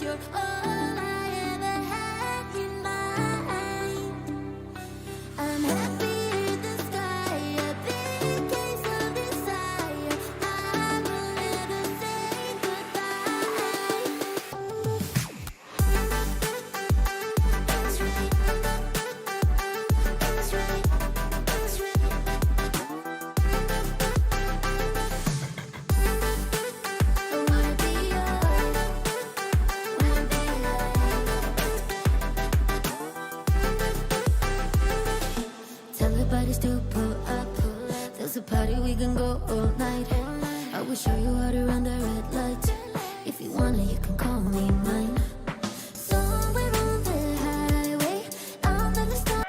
you're all I ever had in mind. I'm happy in the sky, a big case of desire. I will never say goodbye. It's right. It's right. It's right. I wanna be yours. Wanna be yours. Tell the bodies to pull up. There's a party we can go all night. I will show you how to run the red light. If you wanna, you can call me mine. Somewhere on the highway, I'll never stop.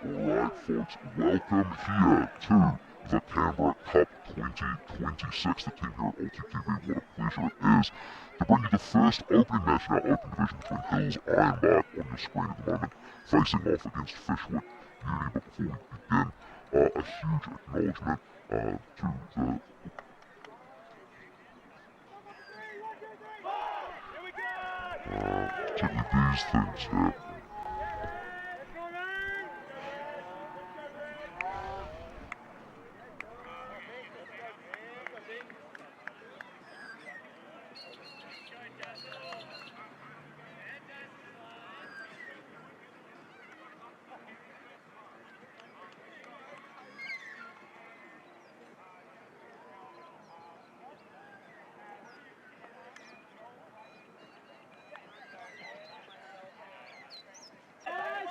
Alright folks, welcome here to the Canberra Cup 2026. The team here at ULTI.TV, what a pleasure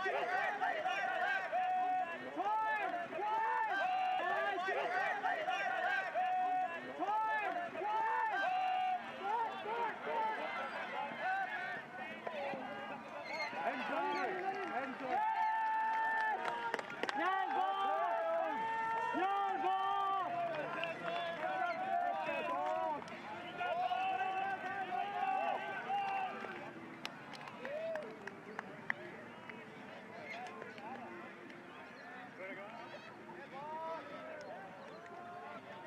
it is to bring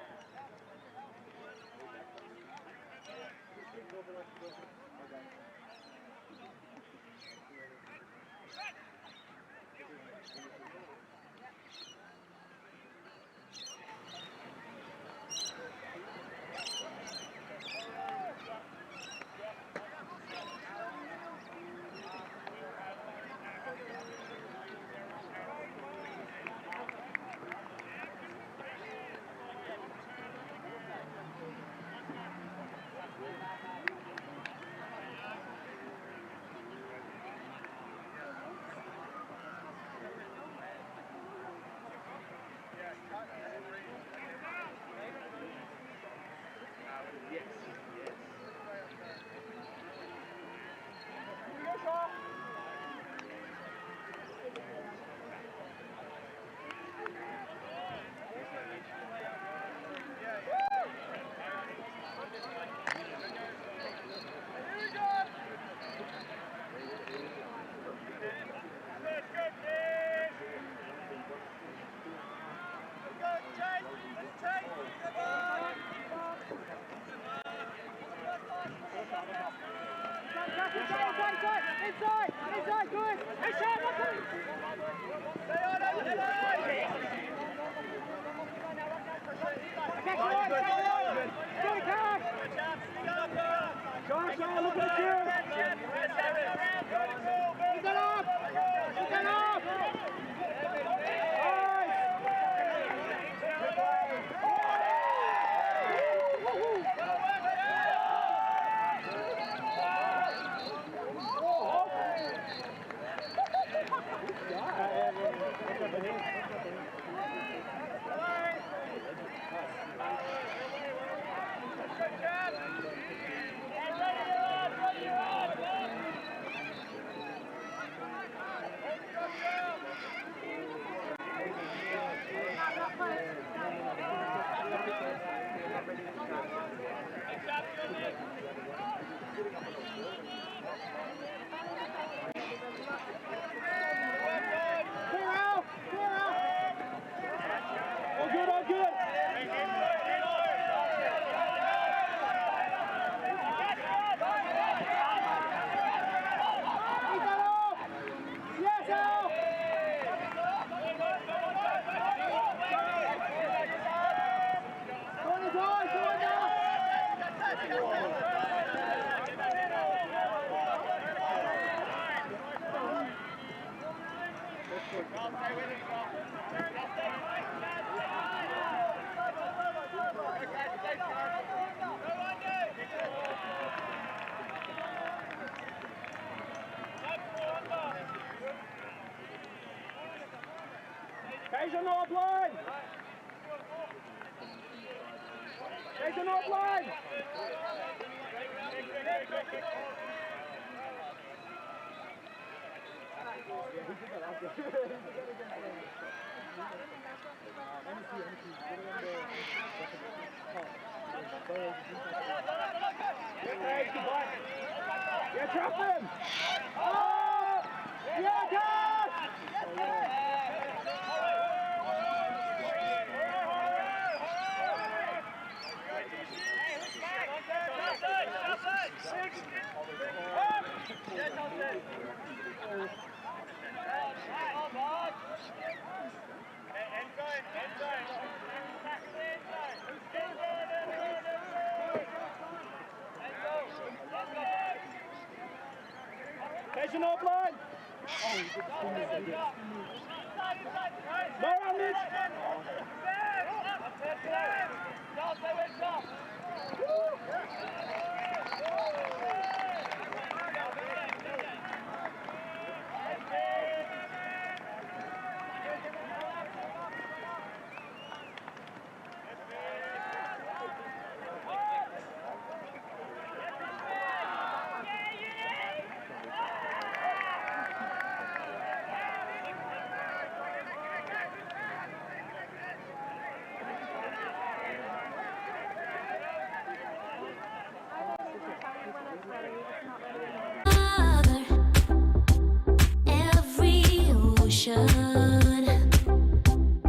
you the first opening match in our open division between Hills Ironbark on your screen at the moment, facing off against Fyshwick Uni. But before we begin, a huge acknowledgement to particularly these things here. Inside, good! Hey, Chen, look at him! Stay on, Sean, look at you! Get that up! Get that up! Deze nog line! Deze nog line! Yeah, trap him! Oh! Yeah, guys! Deze een opline. Maar aan dit. Every ocean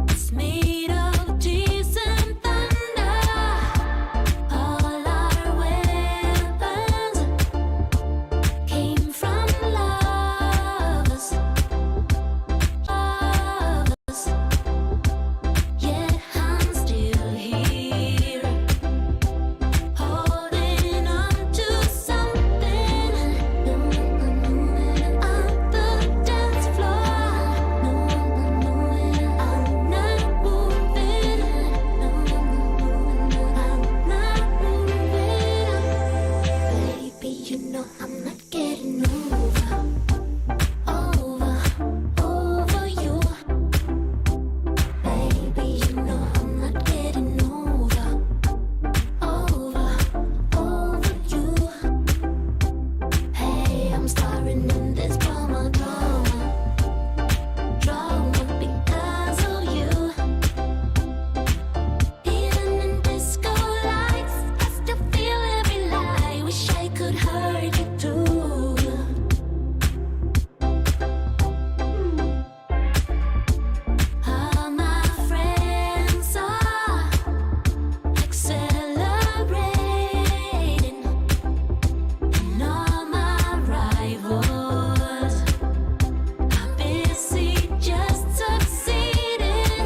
is made of tears and thunder. All our weapons came from lovers. Yet I'm still here, holding on to something. On the dance floor, I'm not moving. I'm not moving. Baby, you know I'm not getting over you. Baby, you know I'm not getting over you. Hey, I'm starring in this drama because of you. Even in disco lights, I still feel every lie. Wish I could hurt you too. All my friends are accelerating, and all my rivals are busy just succeeding.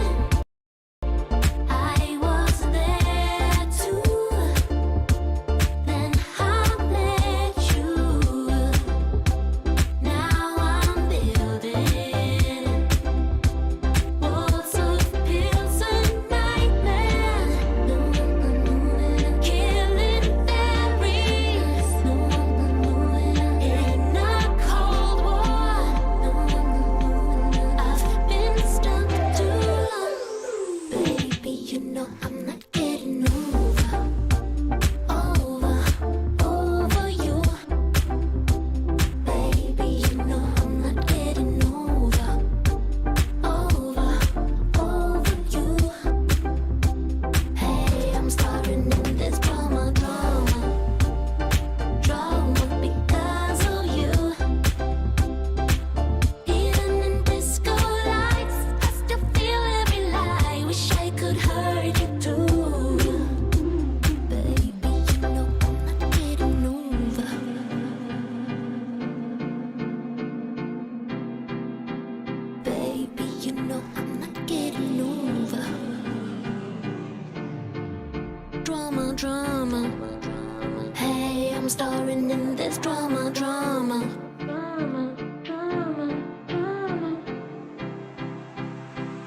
I was there too, then I let you. Now I'm building walls of pills and nightmares, killing fairies in a cold war. I've been stuck too long. Baby, you know I'm not getting over you. Baby, you know I'm not getting over you. Hey, I'm starring in this drama because of you. Even in disco lights, I still feel every lie. Wish I could hurt you too. Baby, you know I'm not getting over. Baby, you know I'm not getting over. Drama. Hey, I'm starring in this drama.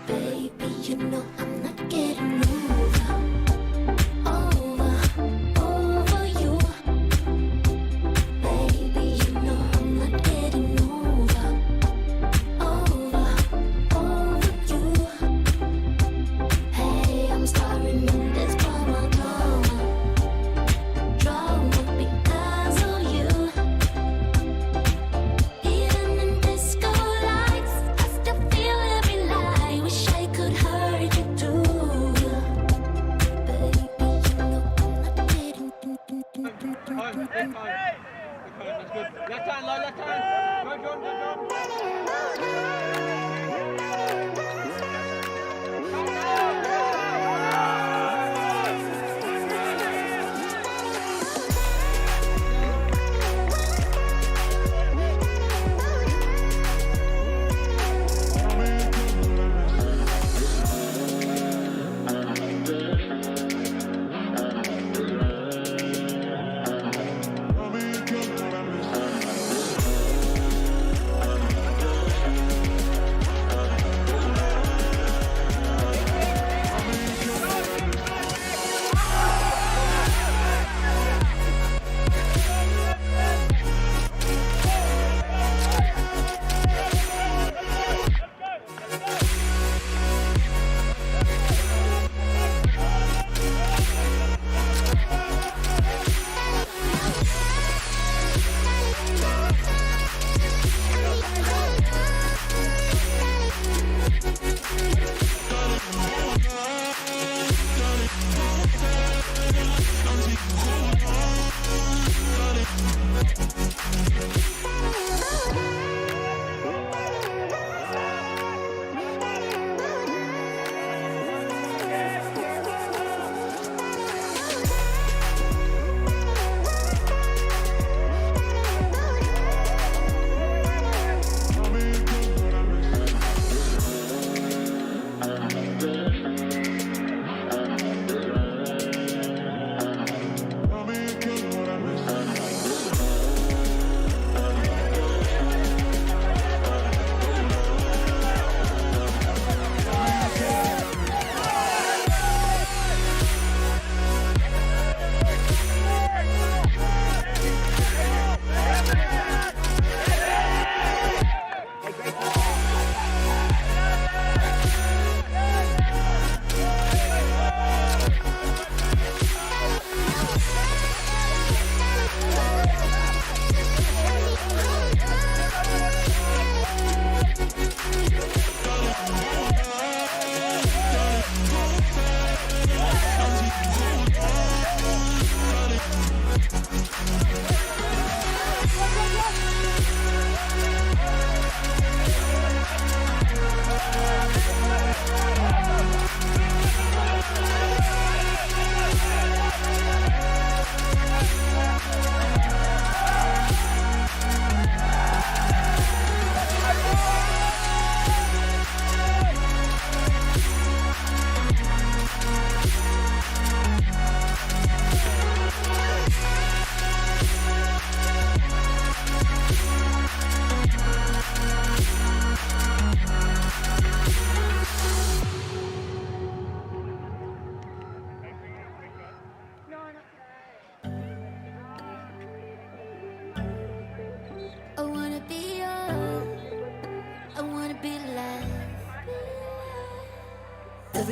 Baby, you know I'm not getting over you. Baby, you know I'm not getting over you.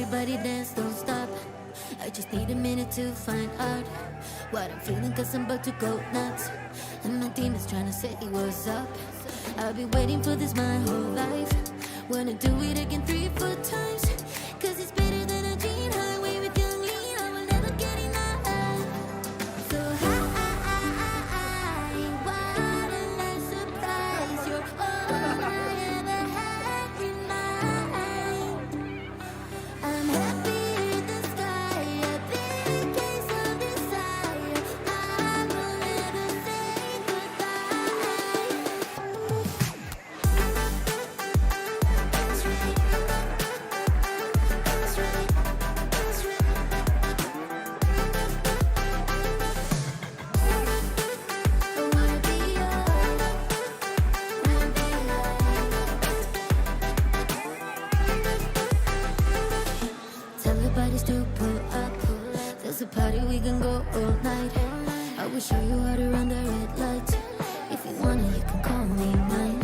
Everybody dance, don't stop. I just need a minute to find out what I'm feeling, cause I'm about to go nuts. And my team is trying to say what's up. I've been waiting for this my whole life. Wanna do it again 3-4 times. Cause it's better than a dream highway with young me. I will never get enough. So high, what a nice surprise. You're all I ever had in mind. I'm happy in the sky, a big case of desire. I will never say goodbye. That's right. That's right. That's right. I wanna be yours. Wanna be yours. Tell the bodies to pull up. There's a party we can go all night. I will show you how to run the red light. If you wanna, you can call me mine.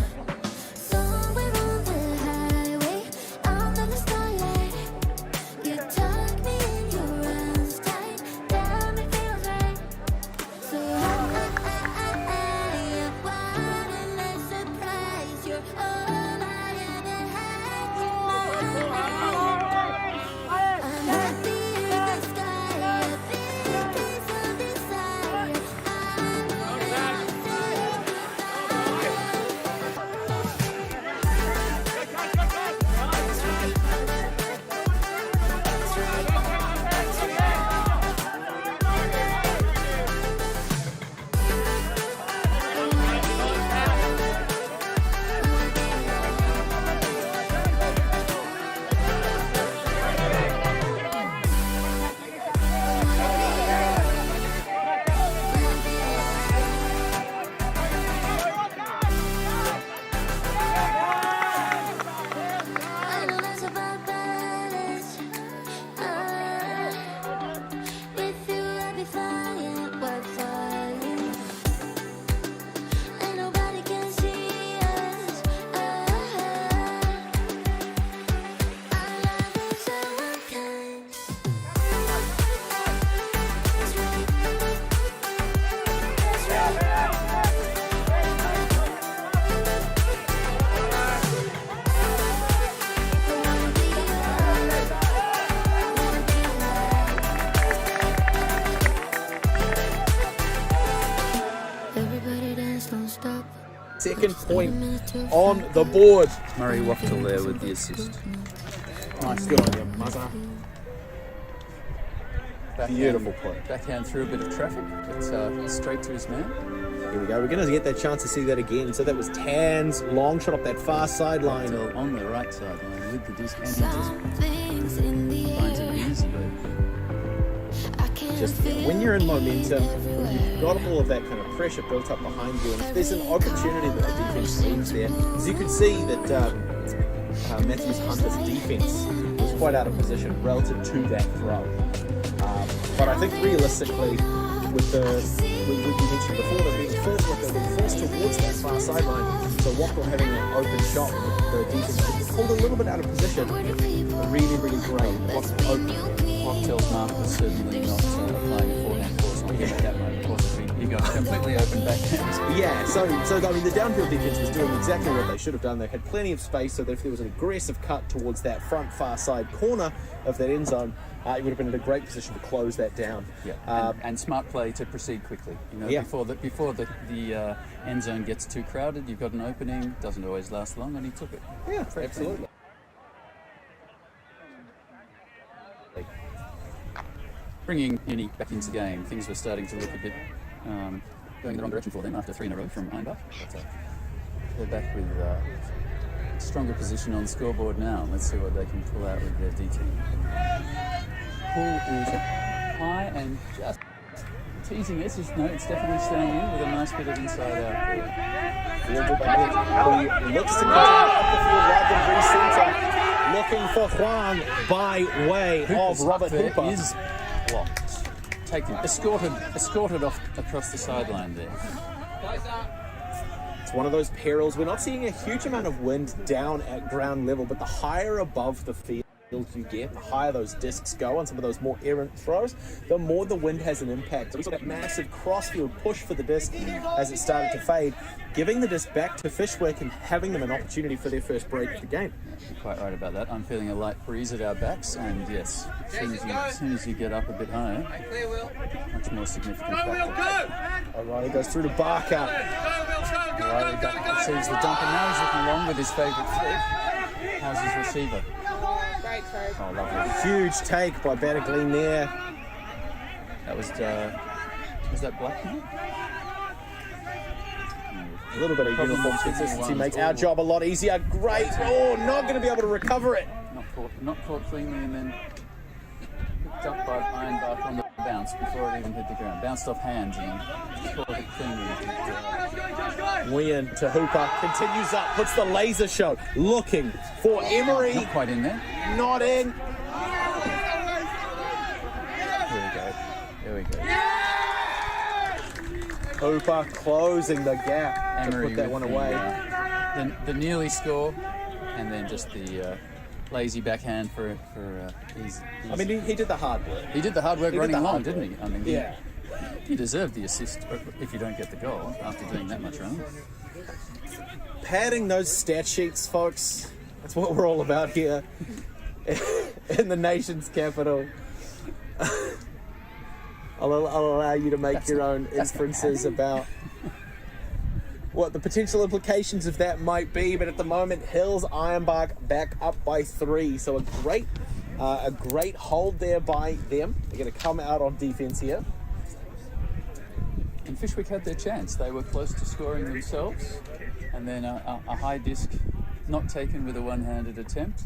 Somewhere on the highway, under the starlight, you tuck me in your arms tight. Damn, it feels right. So what a nice surprise. You're all I ever had in mind. I'm happy in the sky, a big piece of desire. I will never say I know that's about balance. With you I'll be flying, white flying. And nobody can see us. Our love is so unkind. That's right. That's right. I wanna be yours. Wanna be yours. Everybody dance, don't stop. Second point on the board. Murray Wachtel there with the assist. Nice, good on you, Muzzer. Beautiful play. Backhand through a bit of traffic, but straight to his man. Here we go. We're going to get that chance to see that again. So that was Tan's long shot up that far sideline. Wachtel on the right sideline with the disc, and he Some things in the just finds it air. easy. I can't Just feel when you're in momentum, everywhere. you've got all of that kind of pressure built up behind you, and if there's an opportunity that the defense leaves there, as you can see that Matthews Hunter's defense was quite out of position relative to that throw. But I think realistically, with the we mentioned before, they're being forced towards that far sideline. So Wachtel having an open shot, the defense pulled a little bit out of position. Really, really great. Wachtel open. Wachtel's mark was certainly not applying a forehand course on him at that moment. Of course, he got completely open backhand. Yeah, so I mean, the downfield defense was doing exactly what they should have done. They had plenty of space, so that if there was an aggressive cut towards that front far side corner of that end zone, it would have been in a great position to close that down. Yeah, and smart play to proceed quickly. You know, Yeah. before the end zone gets too crowded, you've got an opening. Doesn't always last long, and he took it. Yeah, absolutely. Bringing Uni back into the game, things were starting to look a bit going in the wrong direction for them after 3 in a row from Ironbark. But they're back with stronger position on the scoreboard now. Let's see what they can pull out with their D team. Pull is high and just teasing this. No, it's definitely staying in with a nice bit of inside out. He looks to go up the field rather than recenter. Looking for Huang by way of Robert Hooper. Is blocked. Taken, escorted off across the sideline there. It's one of those perils. We're not seeing a huge amount of wind down at ground level, but the higher above the field. you get, the higher those discs go on some of those more errant throws, the more the wind has an impact. So we saw that massive crossfield push for the disc as it started to fade, giving the disc back to Fyshwick and having them an opportunity for their first break of the game. You're quite right about that. I'm feeling a light breeze at our backs, and yes, as soon as you get up a bit higher, much more significant factor. O'Reilly goes through to Barker. O'Reilly receives the dump, and now he's looking long with his favourite flick. How's his receiver? Oh, lovely. Huge take by Garnier. That was that Black? A little bit of uniform consistency makes our job a lot easier. Great. Oh, not going to be able to recover it. Not caught cleanly, and then picked up by Ironbark on the bounce before it even hit the ground. Bounced off hands and caught it cleanly. Wien to Hooper, continues up, puts the laser show, looking for Emery. Not quite in there. Not in. Here we go. Hooper closing the gap Emery to put that one away. The nearly score, and then just the lazy backhand for his. I mean, he did the hard work. He did the hard work running long, didn't he? I mean, yeah. He deserved the assist if you don't get the goal after doing that much running. Padding those stat sheets, folks. That's what we're all about here in the nation's capital. I'll allow you to make your own inferences about what the potential implications of that might be, but at the moment, Hills Ironbark back up by 3. So a great hold there by them. They're going to come out on defense here. And Fyshwick had their chance. They were close to scoring themselves, and then a high disc, not taken with a one-handed attempt,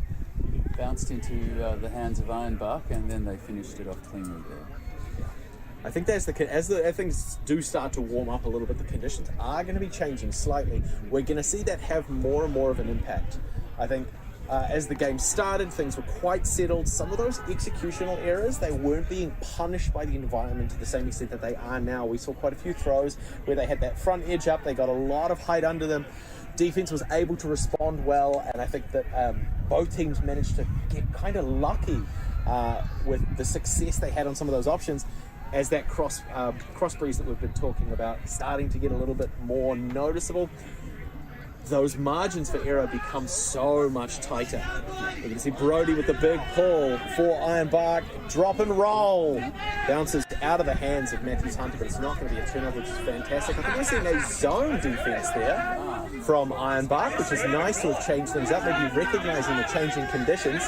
bounced into the hands of Ironbark, and then they finished it off cleanly there. I think as things do start to warm up a little bit, the conditions are going to be changing slightly. We're going to see that have more and more of an impact. I think as the game started, things were quite settled. Some of those executional errors, they weren't being punished by the environment to the same extent that they are now. We saw quite a few throws where they had that front edge up, they got a lot of height under them. Defense was able to respond well, and I think that both teams managed to get kind of lucky with the success they had on some of those options, as that cross breeze that we've been talking about starting to get a little bit more noticeable. Those margins for error become so much tighter. You can see Brody with the big pull for Ironbark, drop and roll. Bounces out of the hands of Matthews Hunter, but it's not going to be a turnover, which is fantastic. I think we're seeing a zone defense there from Ironbark, which is nice to have changed things up, maybe recognizing the changing conditions.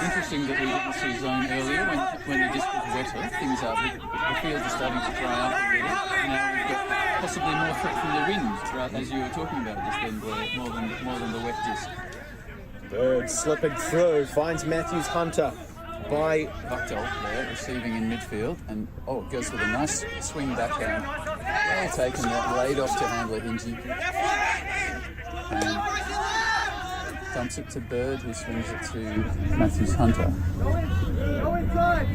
Interesting that we didn't see zone earlier when the disc was wetter. Things are, the field is starting to dry up a little. Now we've got possibly more threat from the wind, right, as you were talking about, just than more than the wet disc. Bird slipping through, finds Matthews Hunter by Mickael there, receiving in midfield, and goes with a nice swing backhand. Well taken, that laid off to handler Hingy. And dumps it to Bird, who swings it to Matthews Hunter.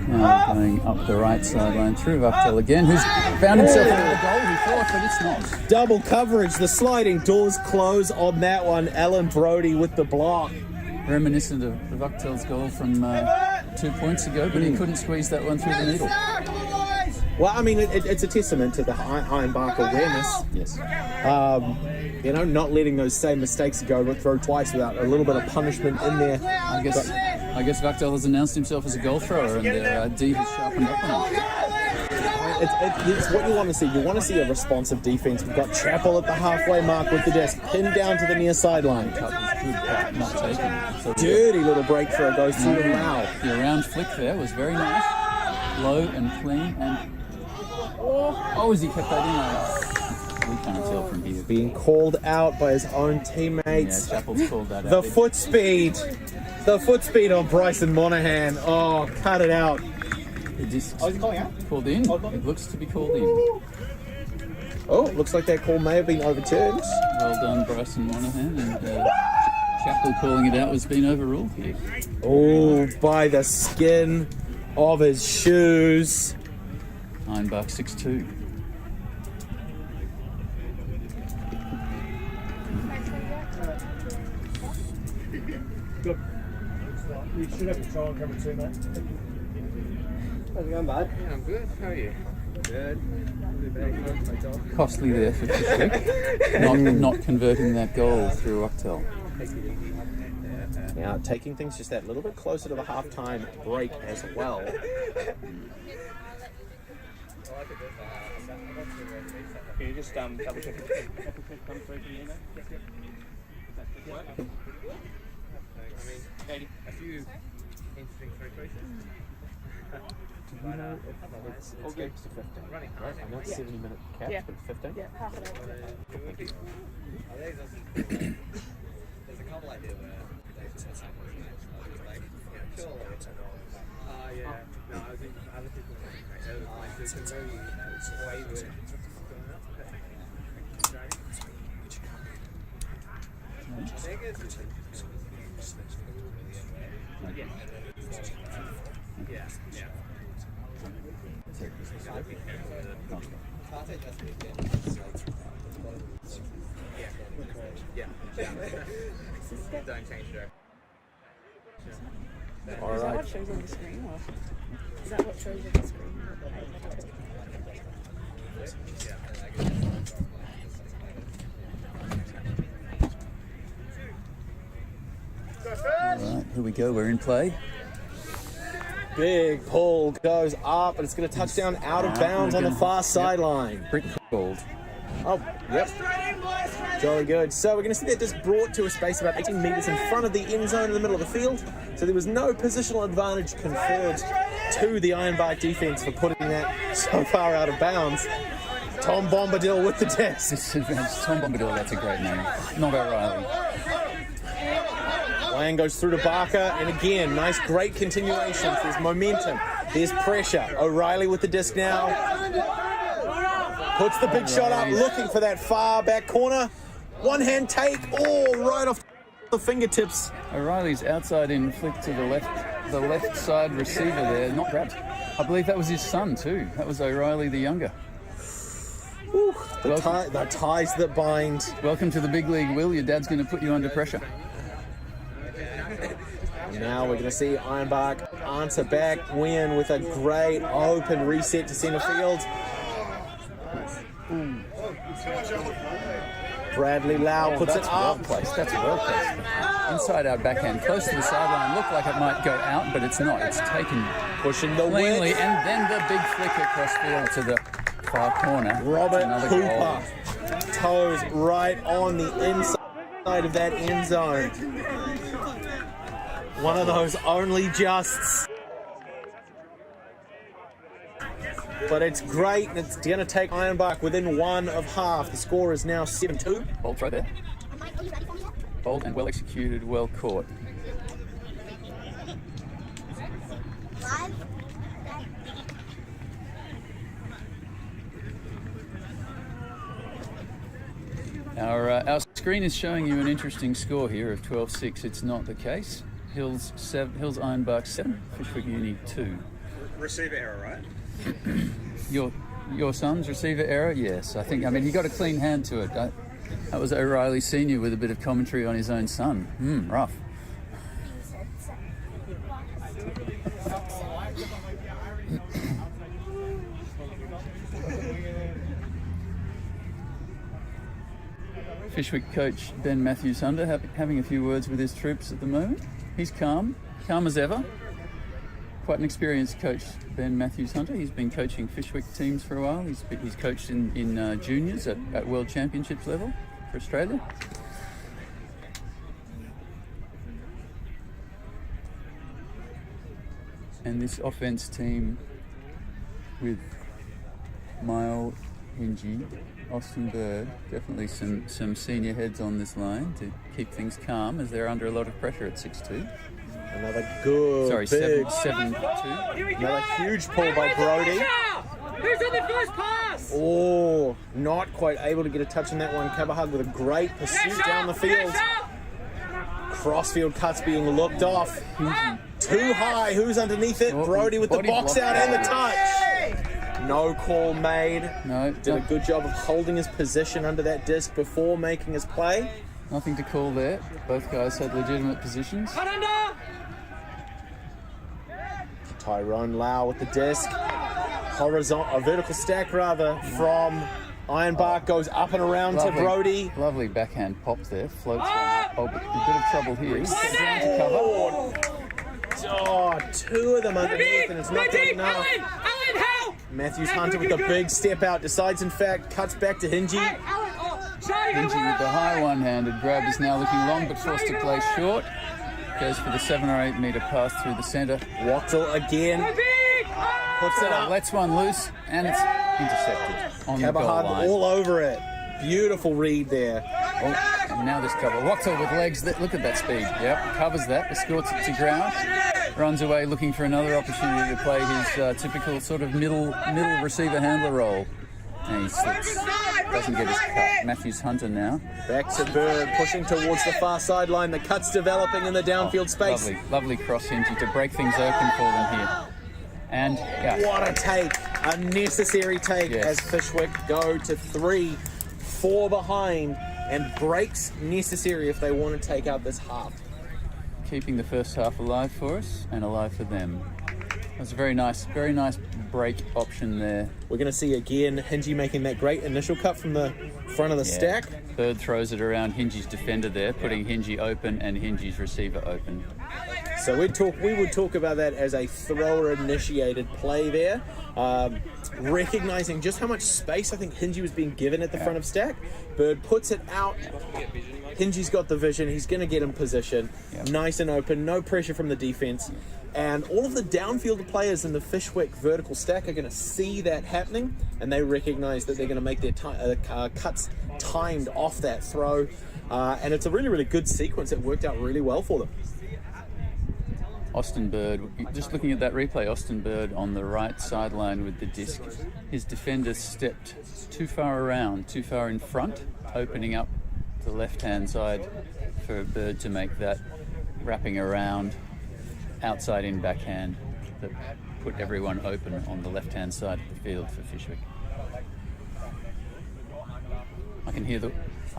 Now going up the right sideline through Mickael again, who's found himself into the goal, he thought, but it's not. Double coverage, the sliding doors close on that one. Alan Brody with the block. Reminiscent of Mickael's goal from 2 points ago, but he couldn't squeeze that one through the needle. Well, I mean, it's a testament to the Ironbark awareness. Yes. Not letting those same mistakes go through twice without a little bit of punishment in there. I guess Mickael has announced himself as a goal thrower, and their D has sharpened up on it. It's what you want to see. You want to see a responsive defense. We've got Chappell at the halfway mark with the disc pinned down to the near sideline. Cut was good, but not taken. So dirty little breakthrough goes through the Lau. The around flick there was very nice, low and clean, and as he kept that in, we can't tell from here. Being called out by his own teammates. Yeah, Chappell's called that out. The foot speed on Bryson Monahan. Oh, cut it out. The disc is he calling out? Called in. It looks to be called in. Looks like that call may have been overturned. Well done, Bryson Monahan, and Chappell calling it out was being overruled here. By the skin of his shoes. Ironbark 6-2. Should have control on camera too, mate. How's it going, bud? Yeah, I'm good. How are you? Good. Costly there for Fyshwick, not converting that goal through Octel. Now taking things just that little bit closer to the half-time break as well. Can you just double check it? Come through from you, mate? A few interesting free choices. It's good to 15. Right? I know it's 70-minute caps, but 15? Yeah, half an hour. There's a couple I did where they said something like, surely. Yeah. No, I think other people it's very way with yeah. Don't change it. All Is that right. what shows on the screen? Or is that what shows on the screen? Alright, here we go, we're in play. Big pull goes up, and it's going to touch down out of bounds on the far sideline. Brick called. Oh, yep. Jolly good. So we're going to see that just brought to a space about 18 metres in front of the end zone in the middle of the field. So there was no positional advantage conferred to the Ironbark defence for putting that so far out of bounds. Tom Bombadil with the test. Tom Bombadil, that's a great name. Not O'Reilly. Lang goes through to Barker, and again, nice, great continuation. There's momentum. There's pressure. O'Reilly with the disc now. Puts the big shot up, looking for that far back corner. One-hand take, right off the fingertips. O'Reilly's outside in flick to the left side receiver there, not grabbed. I believe that was his son too. That was O'Reilly the younger. Ooh, the ties that bind. Welcome to the big league, Will. Your dad's going to put you under pressure. Now we're going to see Ironbark answer back, win with a great open reset to centre field. Bradley Lau puts it up. Well placed. That's well placed. Inside out backhand, close to the sideline. Looked like it might go out, but it's not. It's taken Pushing the cleanly, width. and then the big flick across field to the far corner. Robert Another Cooper goal. toes right on the inside of that end zone. One of those only justs. But it's great, and it's going to take Ironbark within one of half. The score is now 7-2. Bold throw there. Bold and well executed, well caught. Our screen is showing you an interesting score here of 12-6. It's not the case. Hills Ironbark 7, Fyshwick Uni 2. Receiver error, right? Your son's receiver error? Yes, I mean, he got a clean hand to it. That was O'Reilly Senior with a bit of commentary on his own son. Rough. Fyshwick coach Ben Matthews-Hunter having a few words with his troops at the moment. He's calm as ever. Quite an experienced coach, Ben Matthews-Hunter. He's been coaching Fyshwick teams for a while. He's coached in juniors at World Championships level for Australia. And this offense team with Mickael, Hingy, Austin Bird, definitely some senior heads on this line to keep things calm as they're under a lot of pressure at 6-2. Another good, big 7-2. Another huge pull by Brody. Who's on the first pass? Oh, not quite able to get a touch on that one. Cabahug with a great pursuit down the field. Crossfield cuts being looked off. Too high. Who's underneath it? Brody with the Body box block. out and the touch. No call made. No, Did a good job of holding his position under that disc before making his play. nothing to call there. Both guys had legitimate positions. Cut under! Tyrone Lau with the disc. Horizontal, a vertical stack rather, from Ironbark, goes up and around to Brody. Lovely backhand pop there, floats one up. Oh, but a bit of trouble here. He's down to cover. Oh, two of them underneath, and it's not good enough. Matthews Hunter with the big step out, decides in fact, cuts back to Hingy. Hingy with the high one-handed grab is now looking long, but forced to play short. Goes for the 7 or 8 metre pass through the centre. Wachtel again. Puts it up. Lets one loose, and it's intercepted on the goal Cabahad line. all over it. Beautiful read there. Oh, and now this cover. Wachtel with legs. Look at that speed. Yep, covers that. Escorts it to ground. Runs away looking for another opportunity to play his typical sort of middle receiver handler role. And he slips. Doesn't get his cut. Matthews Hunter now. Back to Bird, pushing towards the far sideline. The cut's developing in the downfield space. Lovely cross Hingy to break things open for them here. And yeah. What a take. A necessary take as Fyshwick go to 3-4 behind, and breaks necessary if they want to take out this half. Keeping the first half alive for us and alive for them. That's a very nice break option there. We're going to see again Hingy making that great initial cut from the front of the stack. Bird throws it around Hingy's defender there, putting Hingy open and Hingy's receiver open. So we would talk about that as a thrower-initiated play there, recognizing just how much space I think Hingy was being given at the front of stack. Bird puts it out. Hingy's got the vision. He's going to get in position. Nice and open. No pressure from the defense. And all of the downfield players in the Fyshwick vertical stack are going to see that happening, and they recognize that they're going to make their cuts timed off that throw. And it's a really, really good sequence. It worked out really well for them. Austin Bird, just looking at that replay, Austin Bird on the right sideline with the disc. His defender stepped too far around, too far in front, opening up the left-hand side for Bird to make that wrapping around outside in backhand that put everyone open on the left-hand side of the field for Fyshwick. I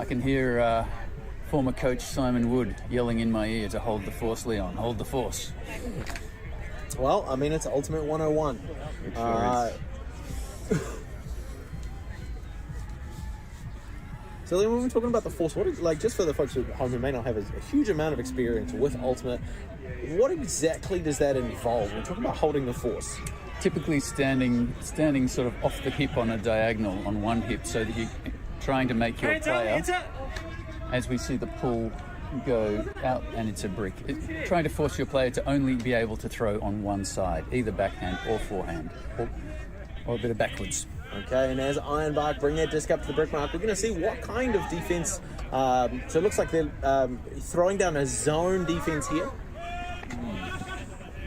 can hear former coach Simon Wood yelling in my ear to hold the force, Leon, hold the force. Well, I mean, it's Ultimate 101. So then when we're talking about the force, what is, like, just for the folks at home who may not have a huge amount of experience with Ultimate, what exactly does that involve? We're talking about holding the force. Typically standing sort of off the hip on a diagonal on one hip, so that you're trying to make your player, as we see the pull go out and it's a brick, trying to force your player to only be able to throw on one side, either backhand or forehand, or a bit of backwards. Okay, and as Ironbark bring that disc up to the brick mark, we're going to see what kind of defense. So it looks like they're throwing down a zone defense here.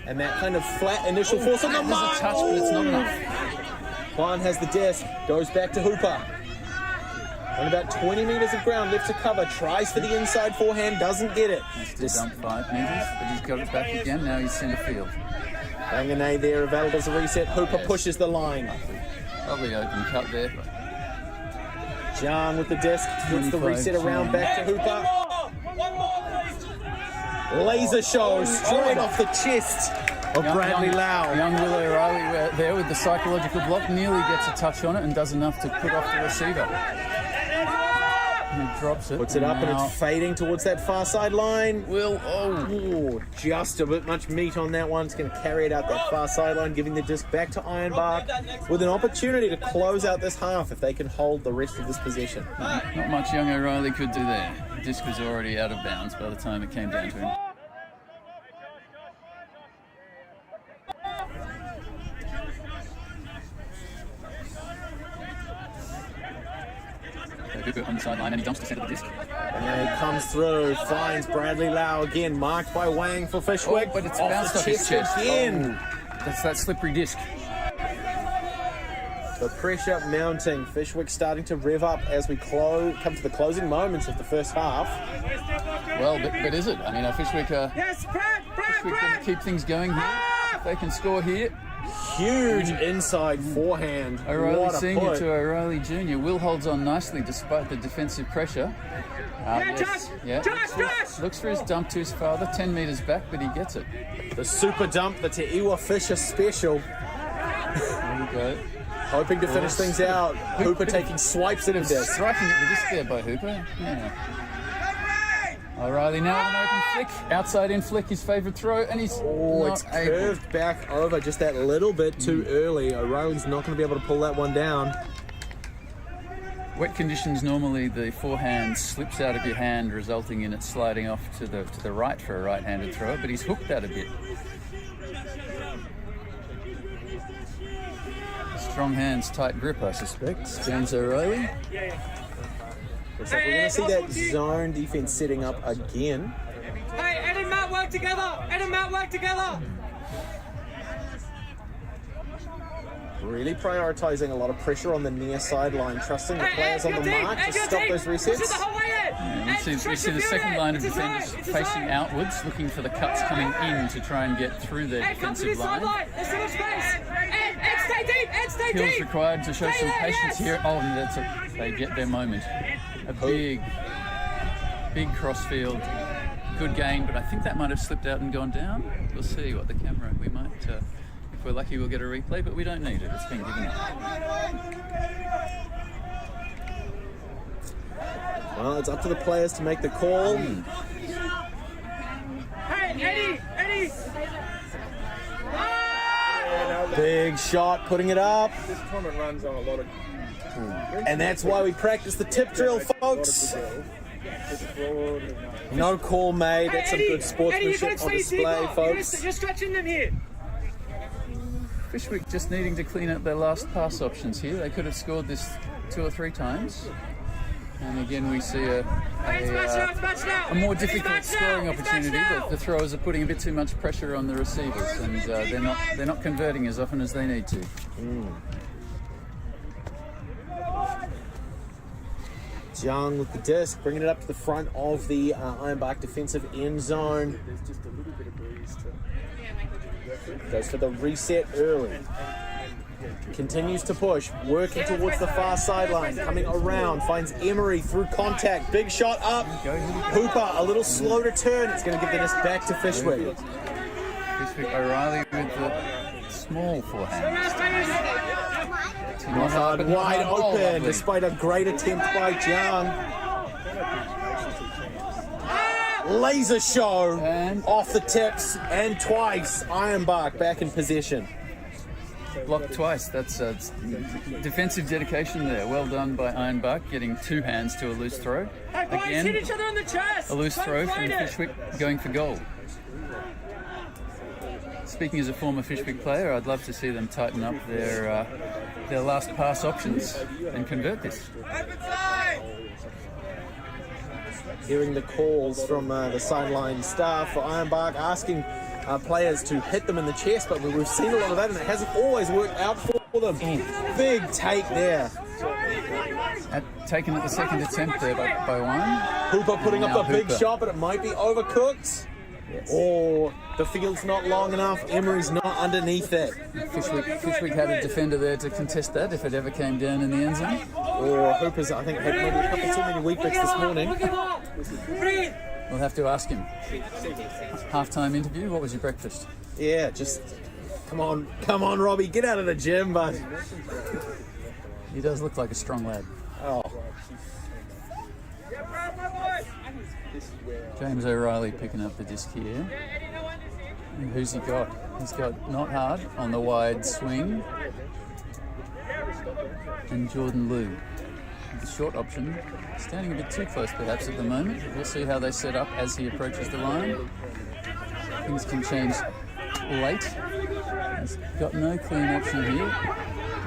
And that kind of flat initial force on the mark. There's a touch, but it's not enough. Barn has the disc, goes back to Hooper. On about 20 metres of ground, left to cover, tries for the inside forehand, doesn't get it. Just dump 5 metres, but he's got it back again. Now he's centre field. Garnier there, available as a reset. Hooper pushes the line. Lovely open cut there. Jan with the disc, gets the reset around back to Hooper. Laser show straight off the chest of Bradley Lau. Young Willow Riley there with the psychological block, nearly gets a touch on it and does enough to put off the receiver. And he drops it. Puts it up and it's fading towards that far side line. Just a bit much meat on that one. It's going to carry it out that far sideline, giving the disc back to Ironbark with an opportunity to close out this half if they can hold the rest of this possession. Not much young O'Reilly could do there. The disc was already out of bounds by the time it came down to him. On the sideline and he dumps the centre of the disc. And he comes through, finds Bradley Lau again, marked by Wang for Fyshwick. But it's bounced off his chest again. That's that slippery disc. The pressure mounting. Fyshwick starting to rev up as we come to the closing moments of the first half. Well, but is it? I mean, Fyshwick going to keep things going here. If they can score here, Huge inside forehand. O'Reilly What a Senior put. to O'Reilly Junior. Will holds on nicely despite the defensive pressure. Looks for his dump to his father, 10 metres back, but he gets it. The super dump, the Te Iwa Fisher special. There you go. Hoping to finish things out. Hooper taking swipes at him there. Striking at the disc there by Hooper. Yeah. O'Reilly now with an open flick. Outside in flick, his favourite throw, and he's It's not able. curved back over just that little bit too early. O'Reilly's not going to be able to pull that one down. Wet conditions, normally the forehand slips out of your hand, resulting in it sliding off to the right for a right-handed thrower, but he's hooked that a bit. Strong hands, tight grip, I suspect. James O'Reilly. Looks like we're going to see that zone defense setting up again. Hey, Ed and Matt work together! Ed and Matt work together! Really prioritising a lot of pressure on the near sideline, trusting the players on the mark to stop those resets. We see the second line of defenders facing outwards, looking for the cuts coming in to try and get through their defensive line. Skills required to show some patience here. Oh, and that's it. They get their moment. A big crossfield. Good gain, but I think that might have slipped out and gone down. We'll see what the camera, we might, if we're lucky, we'll get a replay, but we don't need it. It's been given up. Well, it's up to the players to make the call. Hey, Eddie! Big shot, putting it up. This tournament runs on a lot of... And that's why we practice the tip drill, folks. No call made. That's some good sportsmanship on display, folks. You're stretching them here. Fyshwick just needing to clean up their last pass options here. They could have scored this 2 or 3 times. And again, we see a more difficult scoring opportunity. The throwers are putting a bit too much pressure on the receivers, and they're not converting as often as they need to. Tsang with the disc, bringing it up to the front of the Ironbark defensive end zone. There's just a little bit of breeze to... Goes for the reset early. Continues to push, working towards the far sideline, coming around, finds Emery through contact, big shot up. Hooper, a little slow to turn. It's going to give the disc back to Fyshwick. Fyshwick O'Reilly with the small forehand. Not hard, wide open, despite a great attempt by Tsang. Laser show off the tips, and twice Ironbark back in possession. Blocked twice. That's defensive dedication there. Well done by Ironbark, getting 2 hands to a loose throw. Hey, boys, Again, hit each other on the chest. a loose throw from Fyshwick going for goal. Speaking as a former Fyshwick player, I'd love to see them tighten up their last pass options and convert this. Hearing the calls from the sideline staff for Ironbark asking players to hit them in the chest, but we've seen a lot of that and it hasn't always worked out for them. Big take there. Taken at the second attempt there by one. Hooper putting up Now a big Hooper. shot, but it might be overcooked. Yes. Or the field's not long enough, Emery's not underneath it. Fyshwick had a defender there to contest that if it ever came down in the end zone. Or Hooper's, I think, had maybe a couple too many weak bits this morning. We'll have to ask him. Halftime interview, what was your breakfast? Yeah, just come on, Robbie, get out of the gym, bud. He does look like a strong lad. Oh. James O'Reilly picking up the disc here. And who's he got? He's got Not Hard on the wide swing. And Jordan Liu. The short option, standing a bit too close perhaps at the moment. We'll see how they set up as he approaches the line. Things can change late. He's got no clean option here.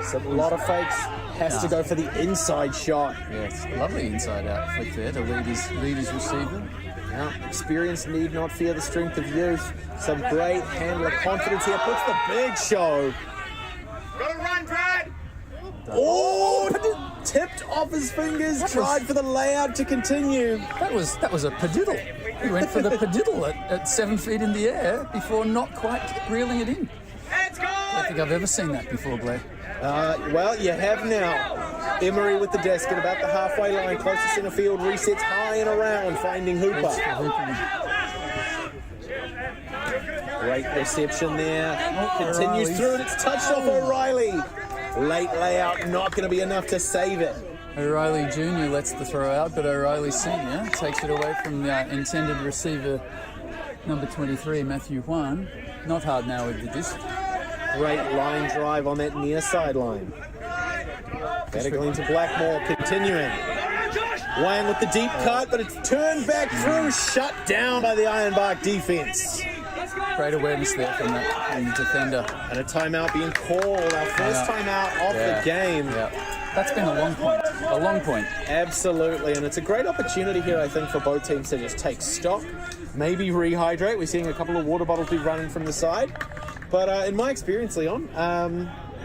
So a lot of fakes. Has to go for the inside shot. Yeah, it's a lovely inside out flick there to lead his receiver. Now, experience need not fear the strength of youth. Some great handler confidence here. Puts the big show. Gotta run, Brad! Oh, tipped off his fingers. Tried for the layout to continue. That was a padiddle. He went for the padiddle at 7 feet in the air before not quite reeling it in. Let's go! Let's think I've ever seen that before, Blair. Well, you have now. Emery with the desk at about the halfway line, close to centre field, resets high and around, finding Hooper. Great reception there. Continues through, and it's touched off O'Reilly. Late layout, not going to be enough to save it. O'Reilly Jr. lets the throw out, but O'Reilly Sr. takes it away from the intended receiver, number 23, Matthew Juan. Not hard now with the disc. Great line drive on that near sideline. Better going to Blackmore, continuing. Wang with the deep cut, but it's turned back through, shut down by the Ironbark defence. Great awareness there from the defender. And a timeout being called, our first timeout of the game. Yeah. That's been a long point. Absolutely, and it's a great opportunity here, I think, for both teams to just take stock, maybe rehydrate. We're seeing a couple of water bottles be running from the side. But in my experience, Leon,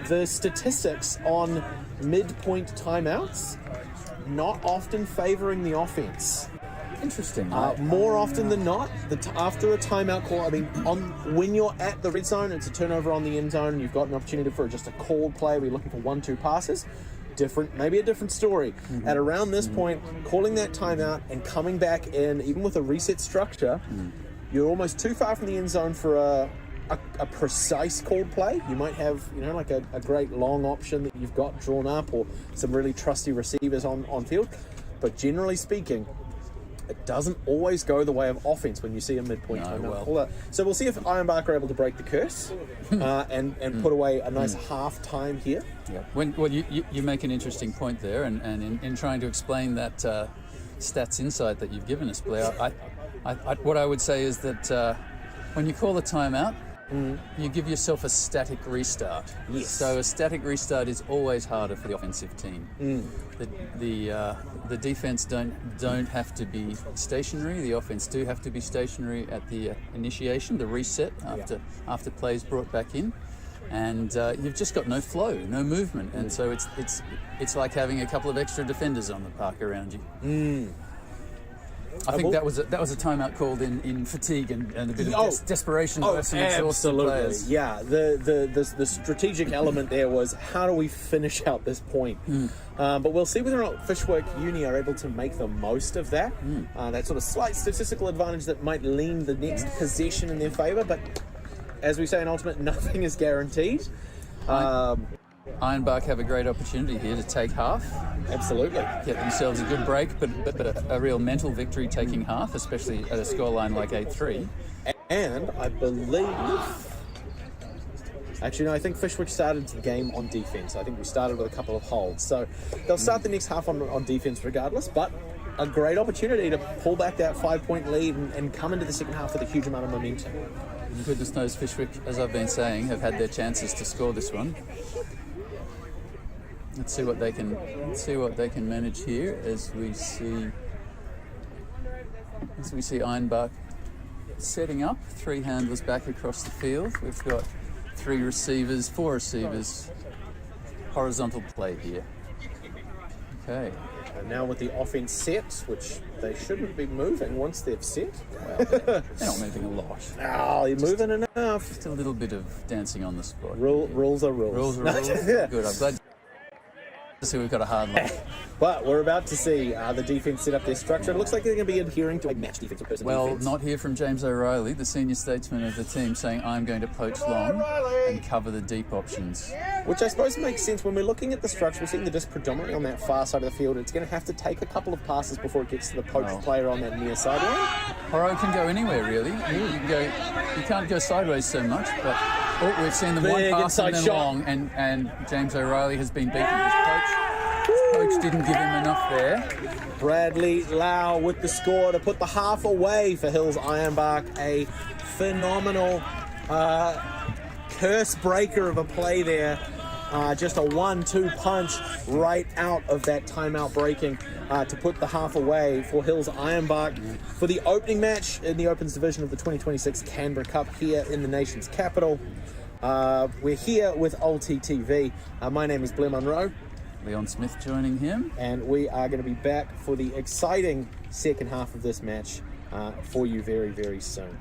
the statistics on midpoint timeouts not often favouring the offence. Interesting. More often than not, after a timeout call, I mean, when you're at the red zone, it's a turnover on the end zone, and you've got an opportunity for just a called play where you're looking for 1-2 passes. Maybe a different story. At around this point, calling that timeout and coming back in, even with a reset structure, you're almost too far from the end zone for a precise called play. You might have, like a great long option that you've got drawn up, or some really trusty receivers on field. But generally speaking, it doesn't always go the way of offense when you see a midpoint timeout. So we'll see if Ironbark are able to break the curse and put away a nice half time here. Yeah. You make an interesting point there, and in trying to explain that stats insight that you've given us, Blair, what I would say is that when you call a timeout, you give yourself a static restart. Yes. So a static restart is always harder for the offensive team. The defense don't have to be stationary. The offense do have to be stationary at the initiation, the reset after plays brought back in, and you've just got no flow, no movement, and so it's like having a couple of extra defenders on the park around you. I think that was a timeout called in fatigue and a bit of desperation by some exhausted players. Yeah, the strategic element there was, how do we finish out this point? But we'll see whether or not Fyshwick Uni are able to make the most of that. That sort of slight statistical advantage that might lean the next possession in their favour. But as we say in Ultimate, nothing is guaranteed. Ironbark have a great opportunity here to take half. Absolutely. Get themselves a good break, but a real mental victory taking half, especially at a scoreline like 8-3. And I believe... Actually, no, I think Fyshwick started the game on defence. I think we started with a couple of holds. So they'll start the next half on defence regardless, but a great opportunity to pull back that 5-point lead and come into the second half with a huge amount of momentum. Goodness knows Fyshwick, as I've been saying, have had their chances to score this one. Let's see what they can manage here as we see Ironbark setting up, 3 handlers back across the field. We've got 4 receivers, horizontal play here. Okay. And now with the offense set, which they shouldn't be moving once they've set. Well, they're not moving a lot. Oh, you're moving enough. Just a little bit of dancing on the spot. Rules are rules. Rules are rules. Good, I'm glad to see we've got a hard line. But we're about to see the defence set up their structure. It looks like they're going to be adhering to a match defensive person. Well, not hear from James O'Reilly, the senior statesman of the team, saying I'm going to poach long and cover the deep options. Which I suppose makes sense. When we're looking at the structure, we're seeing the disc predominantly on that far side of the field. It's going to have to take a couple of passes before it gets to the poached player on that near sideline. Horo can go anywhere, really. You can't go sideways so much, but we've seen them one pass and then long, and James O'Reilly has been beaten his poach. Coach didn't give him enough there. Bradley Lau with the score to put the half away for Hills Ironbark. A phenomenal curse breaker of a play there. Just a 1-2 punch right out of that timeout breaking to put the half away for Hills Ironbark for the opening match in the Opens Division of the 2026 Canberra Cup here in the nation's capital. We're here with ULTI.TV. My name is Blair Munro. Leon Smith joining him. And we are going to be back for the exciting second half of this match for you very, very soon.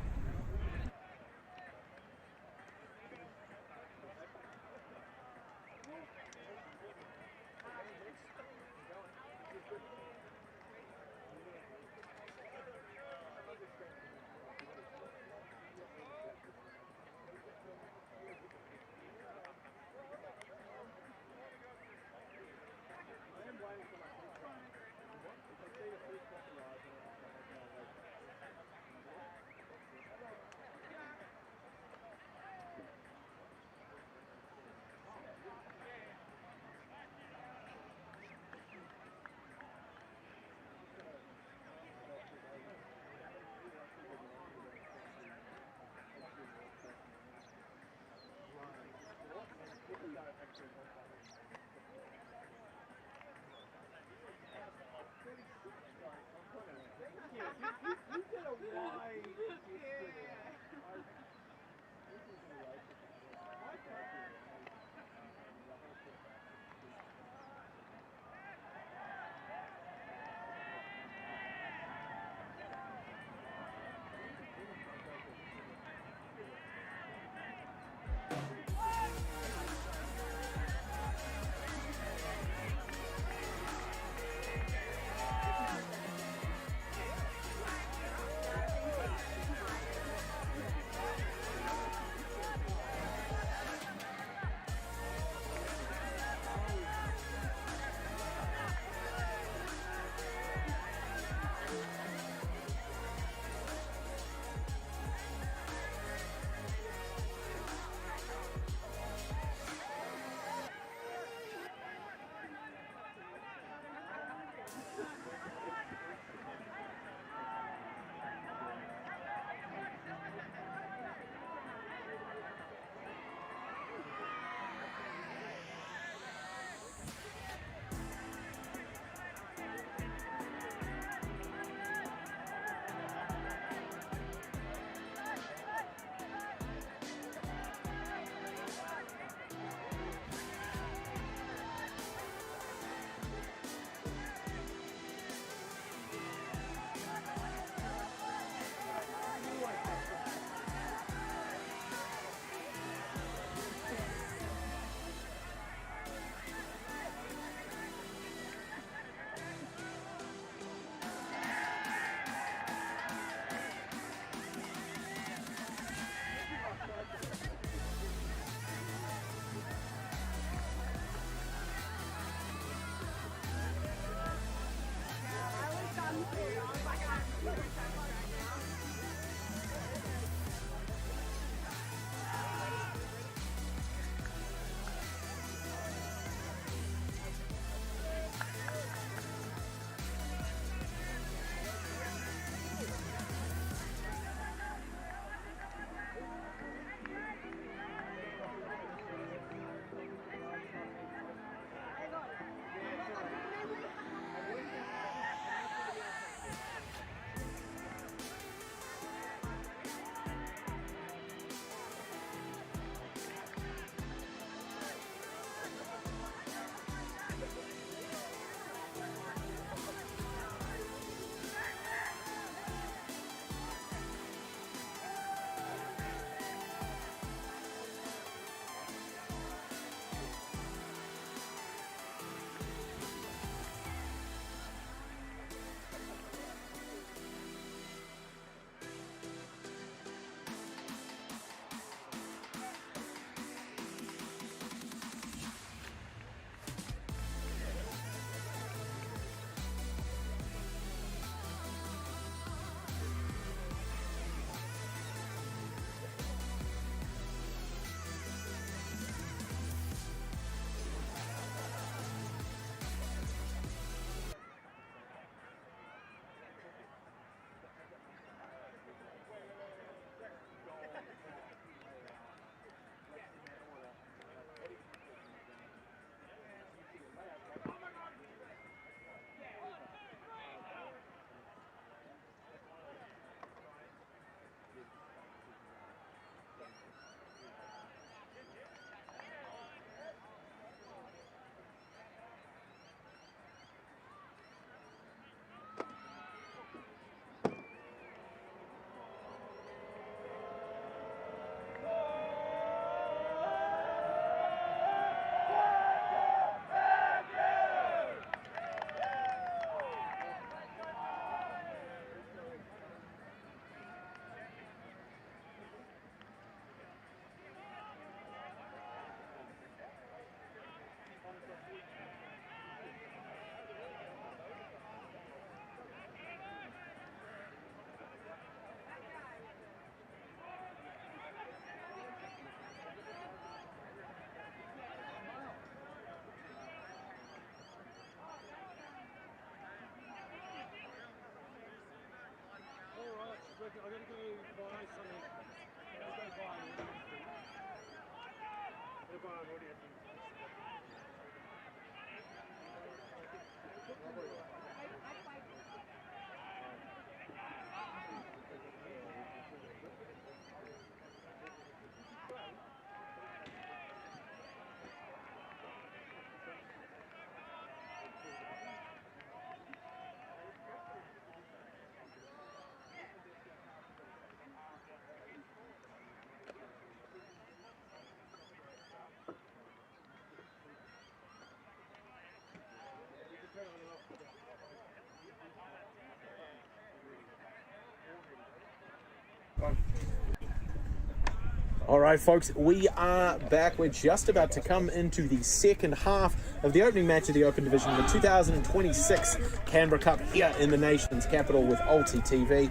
All right, folks, we are back. We're just about to come into the second half of the opening match of the Open Division, the 2026 Canberra Cup here in the nation's capital with ULTI.TV.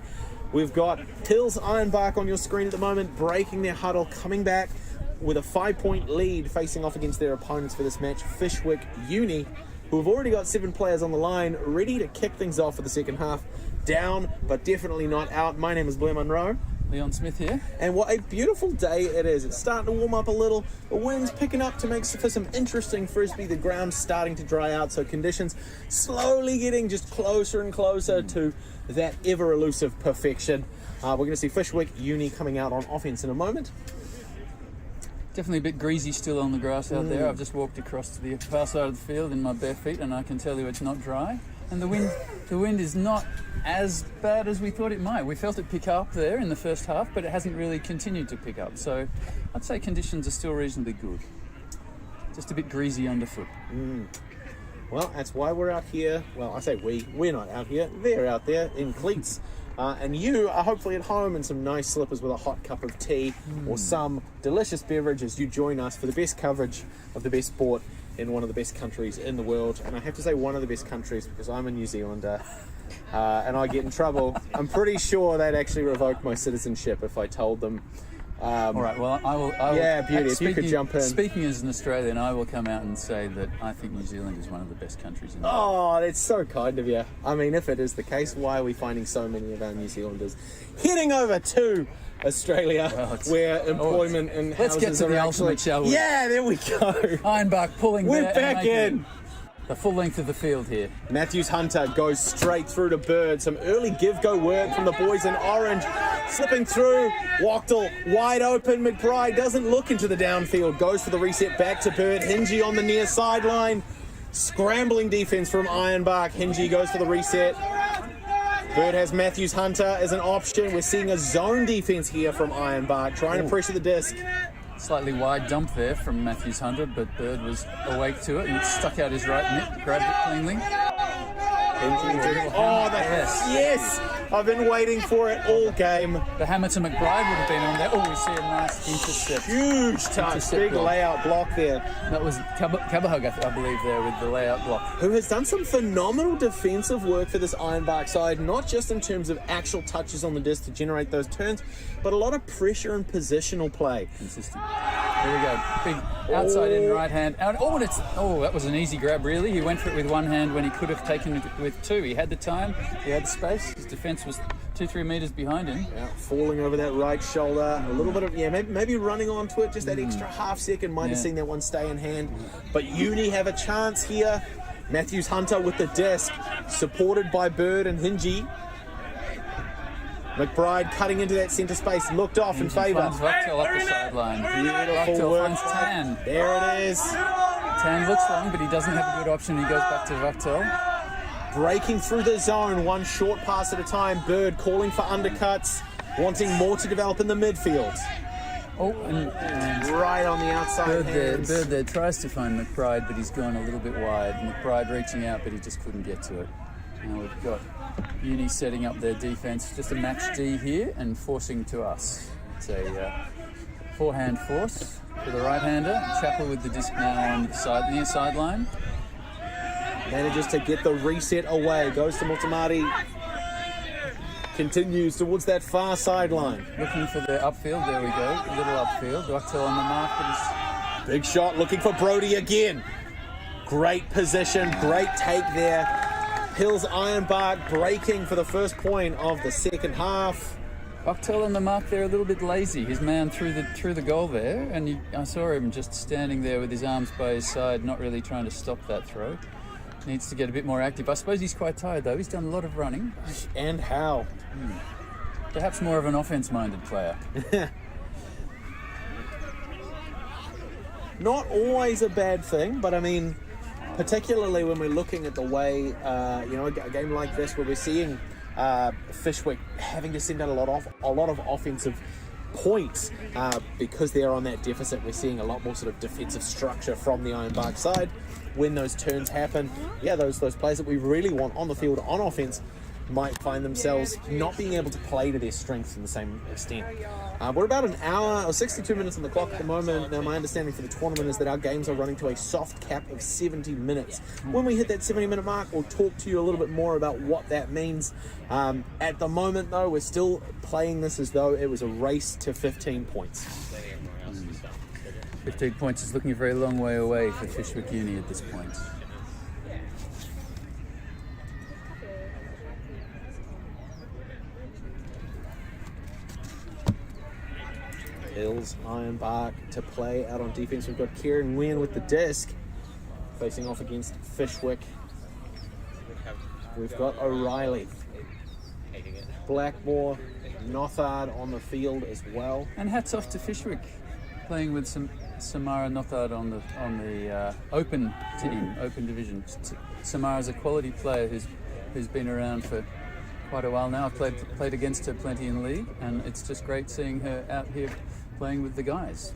We've got Hills Ironbark on your screen at the moment, breaking their huddle, coming back with a 5-point lead, facing off against their opponents for this match, Fyshwick Uni, who have already got 7 players on the line, ready to kick things off for the second half. Down, but definitely not out. My name is Blair Munro. Leon Smith here. And what a beautiful day it is. It's starting to warm up a little. The wind's picking up to make for some interesting frisbee. The ground's starting to dry out, so conditions slowly getting just closer and closer to that ever-elusive perfection. We're going to see Fyshwick Uni coming out on offense in a moment. Definitely a bit greasy still on the grass out there. I've just walked across to the far side of the field in my bare feet, and I can tell you it's not dry. And the wind is not as bad as we thought it might. We felt it pick up there in the first half, but it hasn't really continued to pick up. So I'd say conditions are still reasonably good. Just a bit greasy underfoot. Well, that's why we're out here. Well, I say we're not out here. They're out there in cleats. And you are hopefully at home in some nice slippers with a hot cup of tea or some delicious beverage as you join us for the best coverage of the best sport in one of the best countries in the world. And I have to say one of the best countries because I'm a New Zealander and I get in trouble. I'm pretty sure they'd actually revoke my citizenship if I told them. All right, well, I will. Yeah, beauty, if you could jump in. Speaking as an Australian, I will come out and say that I think New Zealand is one of the best countries in the world. Oh, that's so kind of you. I mean, if it is the case, why are we finding so many of our New Zealanders heading over to Australia, where employment and let's houses get to are the actually... ultimate, shall we? Yeah, there we go. Ironbark pulling We're there back in. The full length of the field here. Matthews Hunter goes straight through to Bird. Some early give-go work from the boys in orange. Slipping through. Wachtel wide open. McBride doesn't look into the downfield. Goes for the reset back to Bird. Hingy on the near sideline. Scrambling defense from Ironbark. Hingy goes for the reset. Bird has Matthews Hunter as an option. We're seeing a zone defense here from Ironbark. Trying to pressure the disc. Slightly wide dump there from Matthews Hunter, but Bird was awake to it and stuck out his right mitt, grabbed it cleanly. Oh, yes! I've been waiting for it all game. The hammer to McBride would have been on there. Oh, we see a nice intercept. Huge touch, big layout block there. That was Cabahug, I believe, there with the layout block. Who has done some phenomenal defensive work for this Ironbark side, not just in terms of actual touches on the disc to generate those turns, but a lot of pressure and positional play. Consistent. Here we go. Big outside in right hand. That was an easy grab, really. He went for it with one hand when he could have taken it with two. He had the time, he had the space. His defense was 2-3 meters behind him. Yeah, falling over that right shoulder. A little bit of, maybe running onto it. Just that extra half second. Might have seen that one stay in hand. But Uni have a chance here. Matthews Hunter with the disc, supported by Bird and Hingy. McBride cutting into that centre space, looked off in favour. Vachtel up the sideline. Beautiful work. Finds Tan. There it is. Tan looks long, but he doesn't have a good option. He goes back to Vachtel. Breaking through the zone, one short pass at a time. Bird calling for undercuts, wanting more to develop in the midfield. Oh, and right on the outside Bird there tries to find McBride, but he's gone a little bit wide. McBride reaching out, but he just couldn't get to it. Now we've got Uni setting up their defence, just a match D here and forcing to us. It's a forehand force for the right-hander. Chappell with the disc now on the near sideline. Manages to get the reset away. Goes to Motamati. Continues towards that far sideline. Looking for the upfield. There we go. A little upfield. Vachtel on the mark. But big shot. Looking for Brody again. Great position. Great take there. Hills Ironbark breaking for the first point of the second half. Bucktel on the mark there, a little bit lazy. His man through the goal there, and I saw him just standing there with his arms by his side, not really trying to stop that throw. Needs to get a bit more active. I suppose he's quite tired though. He's done a lot of running. And how? Perhaps more of an offense-minded player. Not always a bad thing, but I mean, particularly when we're looking at the way, a game like this where we're seeing Fyshwick having to send out a lot of offensive points because they're on that deficit. We're seeing a lot more sort of defensive structure from the Ironbark side. When those turns happen, those players that we really want on the field on offense might find themselves not being able to play to their strengths in the same extent. We're about an hour or 62 minutes on the clock at the moment. Now, my understanding for the tournament is that our games are running to a soft cap of 70 minutes. When we hit that 70-minute mark, we'll talk to you a little bit more about what that means. At the moment, though, we're still playing this as though it was a race to 15 points. 15 points is looking a very long way away for Fyshwick Uni at this point. Hills, Ironbark to play out on defense. We've got Kieran Nguyen with the disc facing off against Fyshwick. We've got O'Reilly, Blackmore, Nothard on the field as well. And hats off to Fyshwick, playing with Samara Nothard on the open team, open division. Samara's a quality player who's been around for quite a while now. I've played against her plenty in league, and it's just great seeing her out here playing with the guys.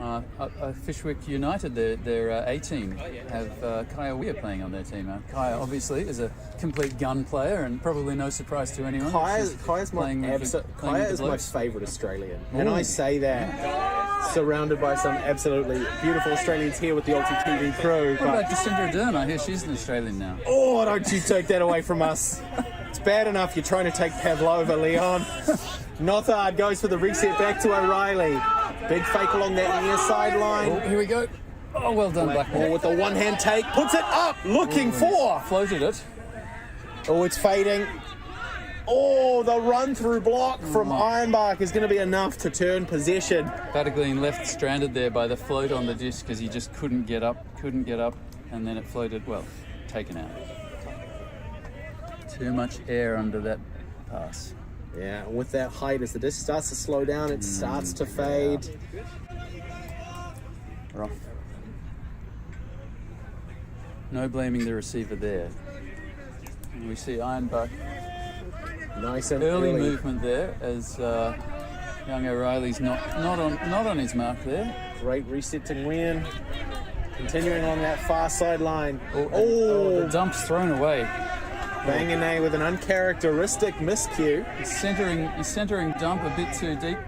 Fyshwick United, their A team, have Kaya Weir playing on their team. Kaya obviously is a complete gun player, and probably no surprise to anyone. Kaya is my favourite Australian, and I say that surrounded by some absolutely beautiful Australians here with the ULTI.TV crew. What about Jacinda Ardern? I hear she's an Australian now. Oh, don't you take that away from us. It's bad enough you're trying to take Pavlova, Leon. Nothard goes for the reset back to O'Reilly. Big fake along that near sideline. Oh, here we go. Oh, well done, Blackmore. With the one-hand take. Puts it up, looking for. Floated it. Oh, it's fading. Oh, the run-through block from Ironbark is going to be enough to turn possession. Batagleen left stranded there by the float on the disc because he just couldn't get up, and then it floated, taken out. Too much air under that pass. Yeah, with that height, as the disc starts to slow down, it starts to fade. Rough. No blaming the receiver there. And we see Ironbark. Nice and early movement there as young O'Reilly's not on his mark there. Great reset to Nguyen. Continuing on that far sideline. The dump's thrown away. Banganay with an uncharacteristic miscue. He's centering dump a bit too deep.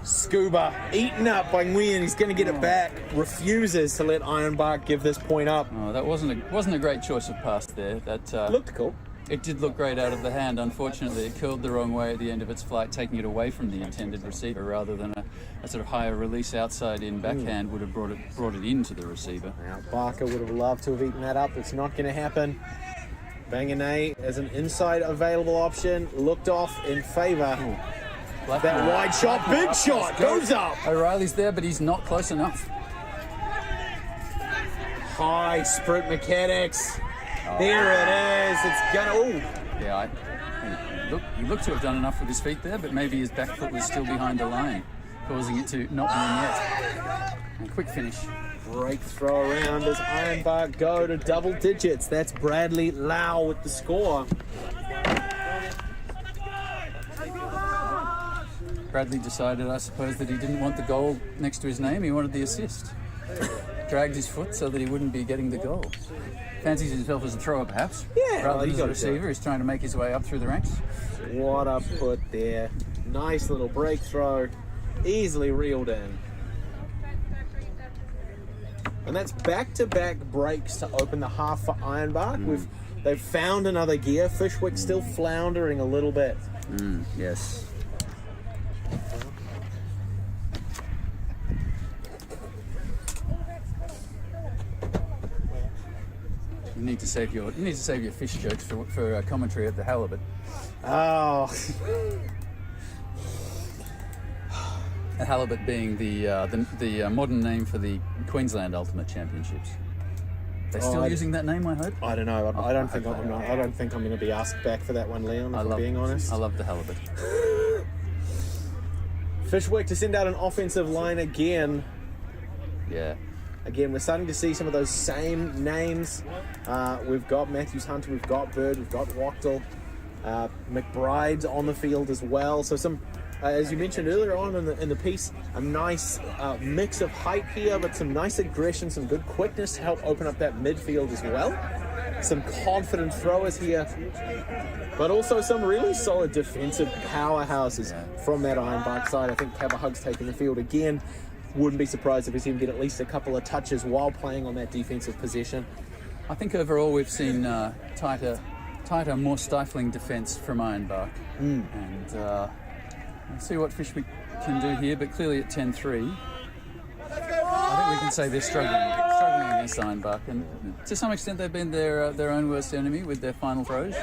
Scuba eaten up by Nguyen. He's going to get it back. Refuses to let Ironbark give this point up. Oh, that wasn't a great choice of pass there. That looked cool. It did look great out of the hand. Unfortunately, it curled the wrong way at the end of its flight, taking it away from the intended receiver rather than a sort of higher release outside in backhand would have brought it into the receiver. Now, Barker would have loved to have eaten that up. It's not going to happen. Banganay as an inside available option, looked off in favour. That wide shot, big shot, goes up. O'Reilly's there, but he's not close enough. High sprint mechanics. There it is. It's gonna. Yeah, he looked to have done enough with his feet there, but maybe his back foot was still behind the line, causing it to not win yet. And quick finish. Great throw around as Ironbark go to double digits. That's Bradley Lau with the score. Bradley decided, I suppose, that he didn't want the goal next to his name. He wanted the assist. Dragged his foot so that he wouldn't be getting the goal. Fancies himself as a thrower, perhaps. Yeah, rather than as a receiver. He's trying to make his way up through the ranks. What a put there. Nice little break throw. Easily reeled in. And that's back-to-back breaks to open the half for Ironbark. They've found another gear. Fyshwick still floundering a little bit. Yes. You need to save your fish jokes for commentary at the halibut. Oh. halibut being the modern name for the Queensland Ultimate Championships. They're still using that name, I hope. I don't know. I don't think I'm going to be asked back for that one, Leon. If I'm being honest. I love the halibut. Fyshwick to send out an offensive line again. Yeah. Again, we're starting to see some of those same names. We've got Matthews Hunter, we've got Bird, we've got Wachtel, McBride's on the field as well. So some, as you mentioned earlier on in the piece, a nice mix of height here, but some nice aggression, some good quickness to help open up that midfield as well. Some confident throwers here, but also some really solid defensive powerhouses from that Ironbark side. I think Cabahug's taking the field again. Wouldn't be surprised if we see him get at least a couple of touches while playing on that defensive possession. I think overall we've seen tighter, more stifling defence from Ironbark. And we'll see what Fyshwick can do here, but clearly at 10-3, I think we can say they're struggling against Ironbark. And to some extent they've been their own worst enemy with their final throws.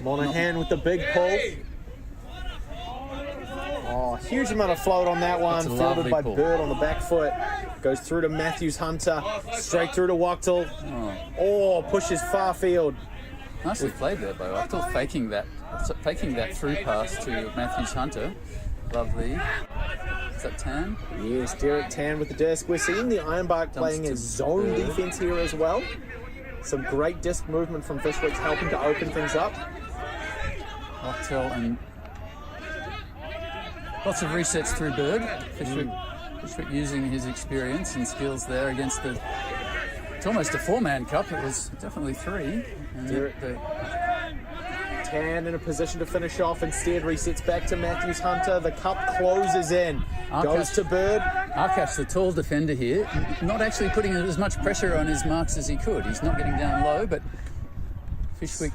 Monahan with the big pull. Oh, huge amount of float on that one. Fielded by Bird on the back foot. Goes through to Matthews Hunter. Straight through to Wachtel. Oh, pushes far field. Nicely played there by Wachtel, faking that through pass to Matthews Hunter. Lovely. Is that Tan? Yes, Derek Tan with the disc. We're seeing the Ironbark playing a zone defense here as well. Some great disc movement from Fyshwick helping to open things up. Wachtel and lots of resets through Bird. Fyshwick using his experience and skills there against it's almost a 4-man cup. It was definitely 3. Tan in a position to finish off, instead resets back to Matthews Hunter. The cup closes in. Goes to Bird. Arkash, the tall defender here, not actually putting as much pressure on his marks as he could. He's not getting down low, but Fyshwick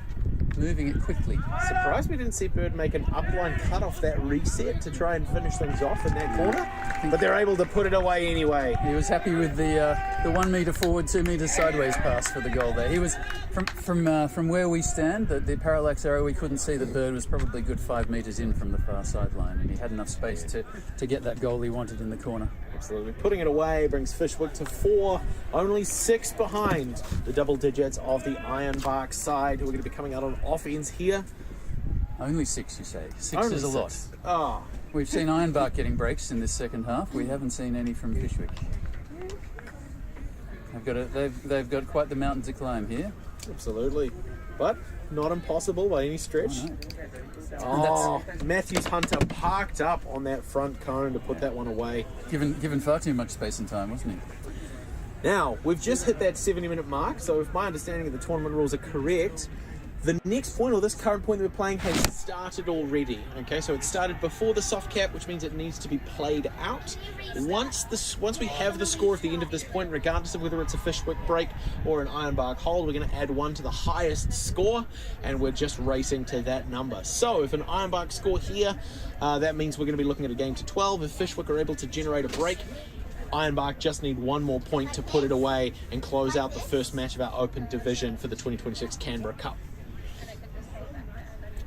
moving it quickly. Surprised we didn't see Bird make an upline cut off that reset to try and finish things off in that corner, but they're able to put it away anyway. He was happy with the 1 metre forward, 2 metres sideways pass for the goal there. He was from where we stand, the parallax arrow, we couldn't see that Bird was probably a good 5 metres in from the far sideline, and he had enough space to get that goal he wanted in the corner. Absolutely. Putting it away brings Fyshwick to 4, only 6 behind the double digits of the Ironbark side, who are going to be coming out on offense here. Only 6, you say? 6 only is a 6. lot. Oh. We've seen Ironbark getting breaks in this second half. We haven't seen any from Fyshwick. They've got quite the mountain to climb here. Absolutely. But not impossible by any stretch. Matthews Hunter parked up on that front cone to put that one away. Given far too much space and time, wasn't he? Now, we've just hit that 70-minute mark, so if my understanding of the tournament rules are correct, the next point, or this current point that we're playing, has started already. Okay, so it started before the soft cap, which means it needs to be played out. Once we have the score at the end of this point, regardless of whether it's a Fyshwick break or an Ironbark hold, we're going to add 1 to the highest score, and we're just racing to that number. So if an Ironbark score here, that means we're going to be looking at a game to 12. If Fyshwick are able to generate a break, Ironbark just need 1 more point to put it away and close out the first match of our open division for the 2026 Canberra Cup.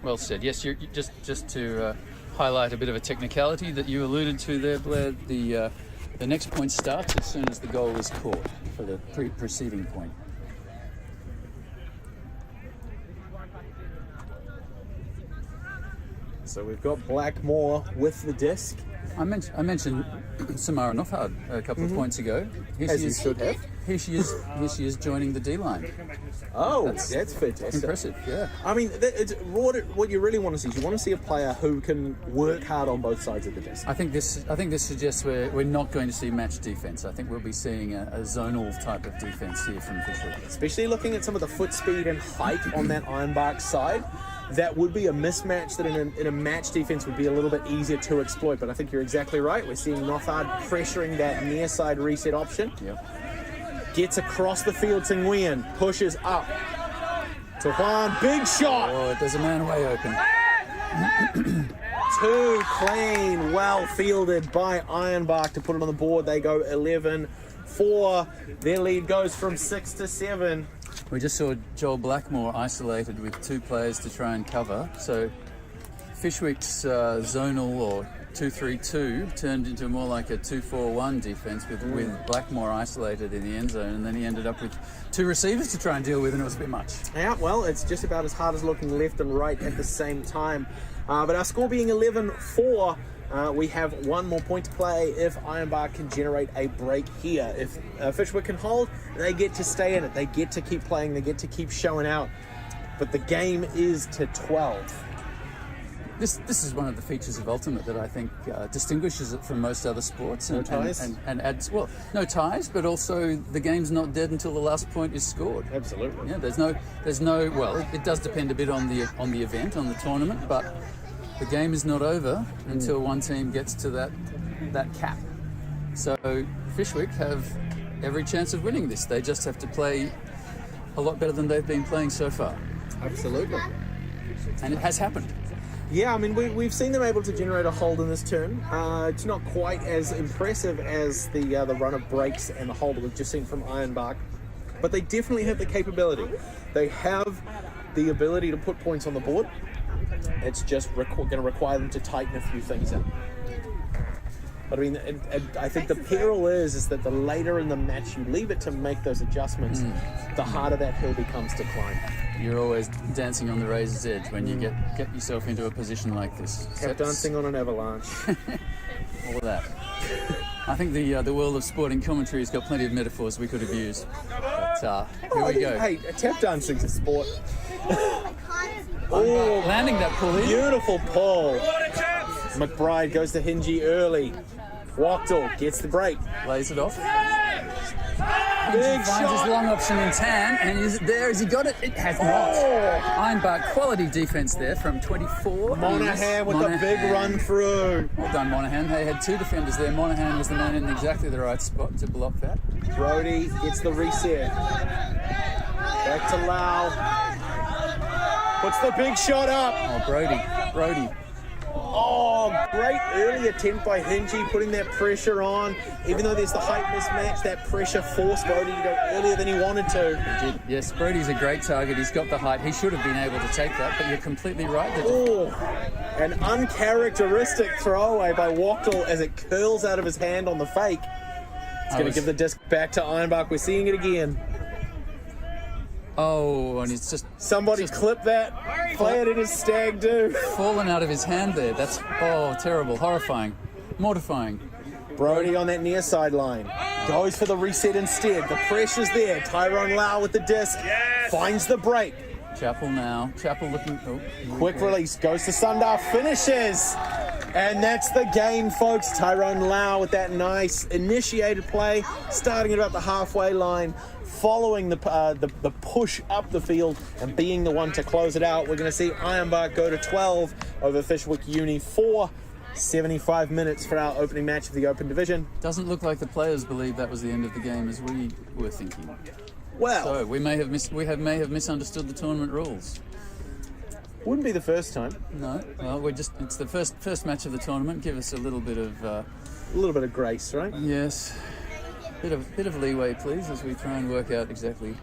Well said. Yes, you're just to highlight a bit of a technicality that you alluded to there, Blair. The next point starts as soon as the goal is caught for the preceding point. So we've got Blackmore with the disc. I mentioned Samara Noffhard a couple of points ago. As you should have. Here she is joining the D-line. Oh, that's fantastic. Impressive, yeah. I mean, what you really want to see is you want to see a player who can work hard on both sides of the disc. I think this suggests we're not going to see match defence. I think we'll be seeing a zonal type of defence here from Fyshwick. Especially looking at some of the foot speed and height on that Ironbark side. That would be a mismatch that in a match defense would be a little bit easier to exploit. But I think you're exactly right. We're seeing Noffhard pressuring that near side reset option. Yep. Gets across the field to Nguyen, pushes up to Juan, big shot. Oh, there's a man way open. Too clean, well fielded by Ironbark to put it on the board. They go 11-4. Their lead goes from 6 to 7. We just saw Joel Blackmore isolated with 2 players to try and cover. So Fyshwick's zonal or 2-3-2 turned into more like a 2-4-1 defence with Blackmore isolated in the end zone, and then he ended up with 2 receivers to try and deal with, and it was a bit much. Yeah, well, it's just about as hard as looking left and right at the same time. But our score being 11-4, we have 1 more point to play if Ironbark can generate a break here. If Fyshwick can hold, they get to stay in it. They get to keep playing. They get to keep showing out. But the game is to 12. This is one of the features of Ultimate that I think distinguishes it from most other sports. No ties? And adds, well, no ties, but also the game's not dead until the last point is scored. Absolutely. Yeah, there's no. Well, it does depend a bit on the event, on the tournament, but the game is not over until one team gets to that cap. So Fyshwick have every chance of winning this. They just have to play a lot better than they've been playing so far. Absolutely. And it has happened. Yeah, I mean, we've seen them able to generate a hold in this turn. It's not quite as impressive as the run of breaks and the hold that we've just seen from Ironbark, but they definitely have the capability. They have the ability to put points on the board. It's just going to require them to tighten a few things up. But I mean, I think the peril is that the later in the match you leave it to make those adjustments, the harder that hill becomes to climb. You're always dancing on the razor's edge when you get yourself into a position like this. Kept dancing on an avalanche. All of that. I think the world of sporting commentary has got plenty of metaphors we could have used. But here we go. Hey, tap dancing's a sport. Landing that pull in. Beautiful pull. McBride goes to Hingy early. Wachtel gets the break. Lays it off. Big finds shot. his long option in tan, and is it there? Has he got it? It has not. Ironbark, quality defence there from 24. Monahan with a big run through. Well done, Monahan. They had 2 defenders there. Monahan was the man in exactly the right spot to block that. Brody gets the reset. Back to Lau. Puts the big shot up. Oh, Brody. Oh, great early attempt by Hingy, putting that pressure on. Even though there's the height mismatch, that pressure forced Brody to go earlier than he wanted to. Yes, Brody's a great target. He's got the height. He should have been able to take that, but you're completely right. An uncharacteristic throwaway by Wachtel as it curls out of his hand on the fake. It's going to give the disc back to Ironbark. We're seeing it again. Oh, and it's just... Somebody clip that. Play it in his stag do. Fallen out of his hand there. That's, terrible. Horrifying. Mortifying. Brody on that near sideline. Goes for the reset instead. The pressure's there. Tyrone Lau with the disc. Finds the break. Chappell now. Chappell looking... Quick release. Goes to Sundar. Finishes. And that's the game, folks. Tyrone Lau with that nice initiated play. Starting at about the halfway line. Following the push up the field and being the one to close it out. We're going to see Ironbark go to 12 over Fyshwick Uni 4. 75 minutes for our opening match of the Open Division. Doesn't look like the players believe that was the end of the game as we were thinking. Well, so we may have misunderstood the tournament rules. Wouldn't be the first time. No. Well, it's the first match of the tournament. Give us a little bit of grace, right? Yes. Bit of leeway, please, as we try and work out exactly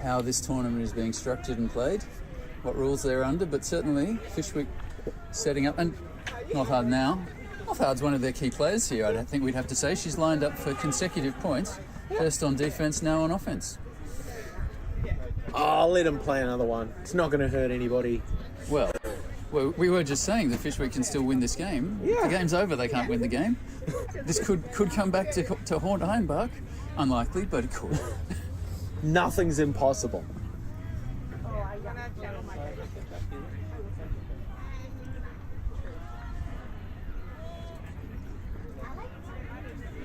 how this tournament is being structured and played, what rules they're under, but certainly Fyshwick setting up, and not hard now. Not hard's one of their key players here, I don't think we'd have to say. She's lined up for consecutive points, first on defence, now on offence. I'll let him play another one. It's not going to hurt anybody. Well, we were just saying that Fyshwick can still win this game. Yeah. If the game's over, they can't win the game. This could come back to haunt Ironbark. Unlikely, but it could. Nothing's impossible.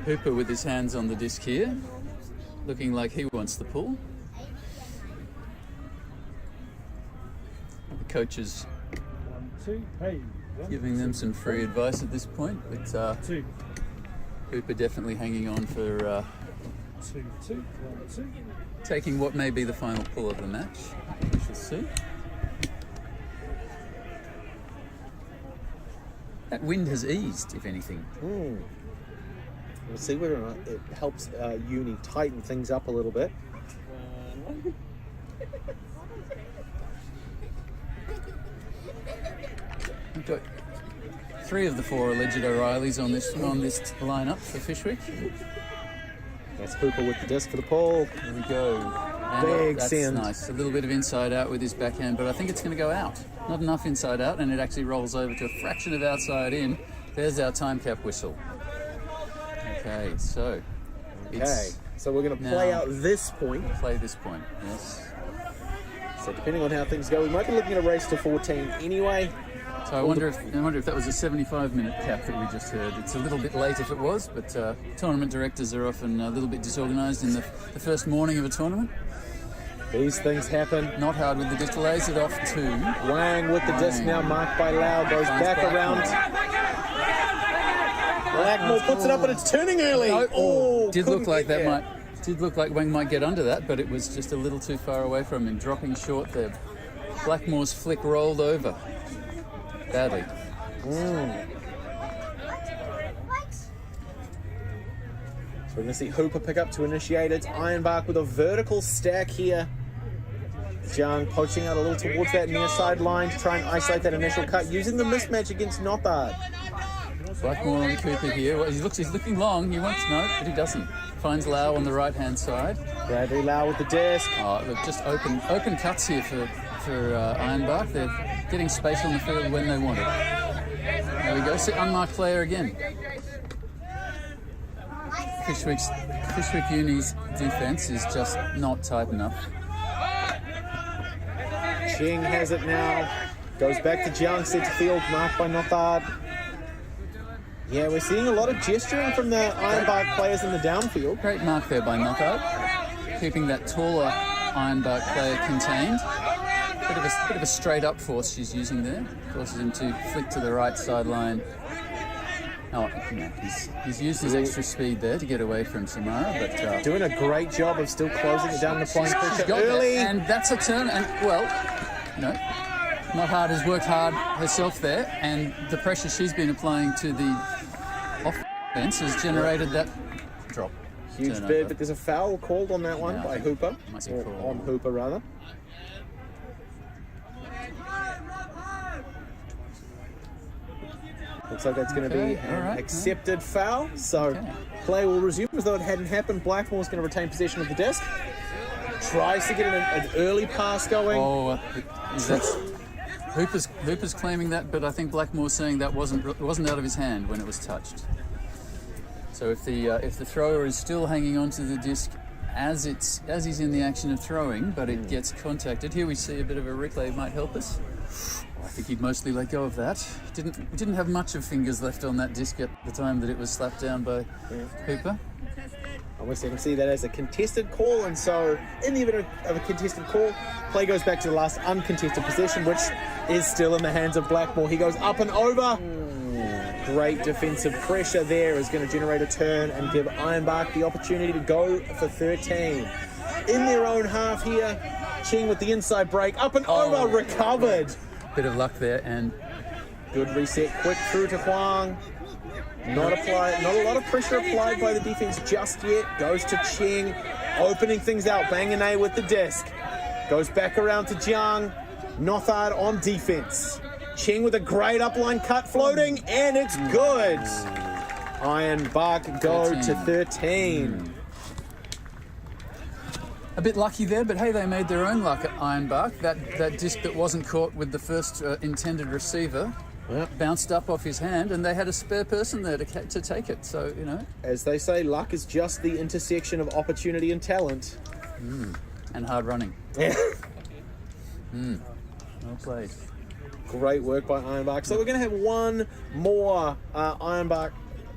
Hooper with his hands on the disc here, looking like he wants the pull. The coaches giving them some free advice at this point, but Hooper definitely hanging on for taking what may be the final pull of the match. We shall see. That wind has eased, if anything. We'll see whether or not it helps Uni tighten things up a little bit. three of the four alleged O'Reillys on this lineup for Fyshwick. That's Hooper with the disc for the pull. There we go. And Big that's send. nice. A little bit of inside out with his backhand, but I think it's going to go out. Not enough inside out, and it actually rolls over to a fraction of outside in. There's our time cap whistle. Okay, so so we're going to play out this point. Play this point, yes. So depending on how things go, we might be looking at a race to 14 anyway. So I wonder if that was a 75-minute cap that we just heard. It's a little bit late if it was, but tournament directors are often a little bit disorganised in the first morning of a tournament. These things happen. Not hard with the disc, lays it off to Wang with the disc now marked by Lau, goes back around. Blackmore puts it up, but it's turning early. Did look like Wang might get under that, but it was just a little too far away from him, dropping short there. Blackmore's flick rolled over badly. So we're going to see Hooper pick up to initiate it. Ironbark with a vertical stack here. Tsang poaching out a little towards that near side line to try and isolate that initial cut, using the mismatch against Nothard. Blackmore on Cooper here. Well, he's looking long. He wants no, but he doesn't. Finds Lau on the right-hand side. Bradley Lau with the disc. Oh, look, just open cuts here for Ironbark. They're getting space on the field when they want it. There we go. Unmarked player again. Fyshwick Uni's defense is just not tight enough. Chen has it now. Goes back to Tsang, set to field, marked by Nothard. Yeah, we're seeing a lot of gesturing from the Ironbark players in the downfield. Great mark there by Nothard, keeping that taller Ironbark player contained. Bit of a straight up force she's using there. Forces him to flick to the right sideline. Oh, he's used his extra speed there to get away from Samara, but doing a great job of still closing it down, applying pressure early. That, and that's a turn. And Not Hard has worked hard herself there, and the pressure she's been applying to the offense has generated that drop. Huge bid, but there's a foul called on that one by Hooper, or on Hooper rather. Looks like that's going to be an accepted foul, so play will resume as though it hadn't happened. Blackmore's going to retain possession of the disc. Tries to get an early pass going. Oh, Hooper's claiming that, but I think Blackmore's saying that wasn't out of his hand when it was touched. So if the thrower is still hanging onto the disc as he's in the action of throwing, but it gets contacted, here we see a bit of a replay might help us. I think he'd mostly let go of that. Didn't have much of fingers left on that disc at the time that it was slapped down by Hooper. Obviously, I can see that as a contested call, and so in the event of a contested call, play goes back to the last uncontested possession, which is still in the hands of Blackmore. He goes up and over. Great defensive pressure there is going to generate a turn and give Ironbark the opportunity to go for 13. In their own half here, Chen with the inside break, up and over, recovered. Bit of luck there, and good reset, quick through to Huang. Not a lot of pressure applied by the defense just yet. Goes to Chen, opening things out. Banganay with the disc. Goes back around to Tsang. Nothard on defense. Chen with a great upline cut floating, and it's good. Ironbark go to 13. A bit lucky there, but hey, they made their own luck at Ironbark. That disc that wasn't caught with the first intended receiver bounced up off his hand, and they had a spare person there to take it. So, as they say, luck is just the intersection of opportunity and talent. And hard running. Yeah. Well played. Great work by Ironbark. So we're going to have one more Ironbark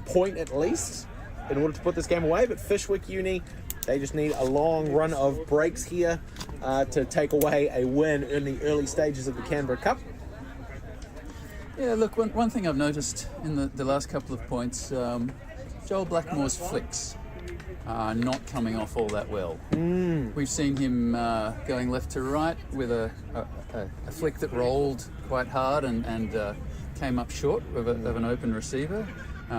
point at least in order to put this game away, but Fyshwick Uni, they just need a long run of breaks here to take away a win in the early stages of the Canberra Cup. Yeah, look, one thing I've noticed in the last couple of points, Joel Blackmore's flicks are not coming off all that well. We've seen him going left to right with a flick that rolled quite hard and came up short of an open receiver.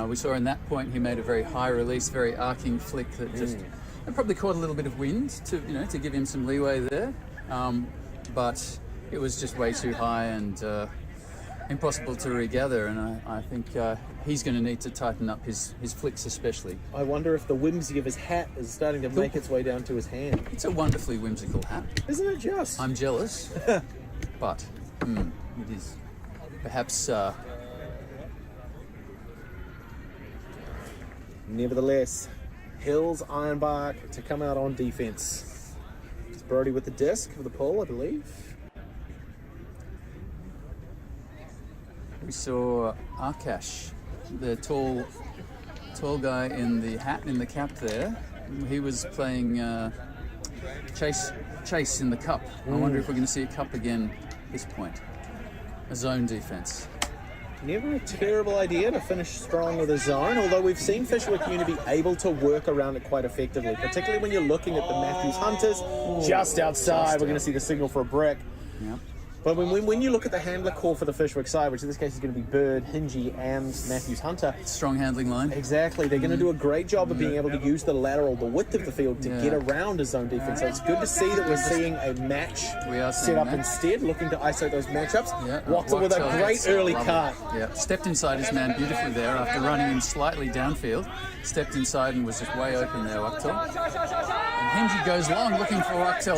We saw in that point he made a very high release, very arcing flick that just probably caught a little bit of wind to give him some leeway there, but it was just way too high, and impossible to regather, and I think he's going to need to tighten up his flicks especially. I wonder if the whimsy of his hat is starting to make its way down to his hand. It's a wonderfully whimsical hat. Isn't it just? I'm jealous, but it is perhaps... Nevertheless, Hills Ironbark to come out on defense. It's Brody with the disc for the pull, I believe. We saw Akash, the tall guy in the hat, in the cap there. He was playing chase in the cup. I wonder if we're going to see a cup again at this point. A zone defense. Never a terrible idea to finish strong with a zone, although we've seen Fyshwick Uni be able to work around it quite effectively, particularly when you're looking at the Matthews Hunters just outside. We're going to see the signal for a brick. Yep. But when you look at the handler call for the Fyshwick side, which in this case is going to be Bird, Hingy, and Matthews Hunter. Strong handling line. Exactly. They're going to do a great job of being able to use the lateral, the width of the field, to get around a zone defense. So it's good to see that we're seeing a match set up instead, looking to isolate those matchups. Yeah. Wachtel with a great early cut. Yeah. Stepped inside his man beautifully there after running him slightly downfield. Stepped inside and was just way open there, Wachtel. And Hingy goes long looking for Wachtel.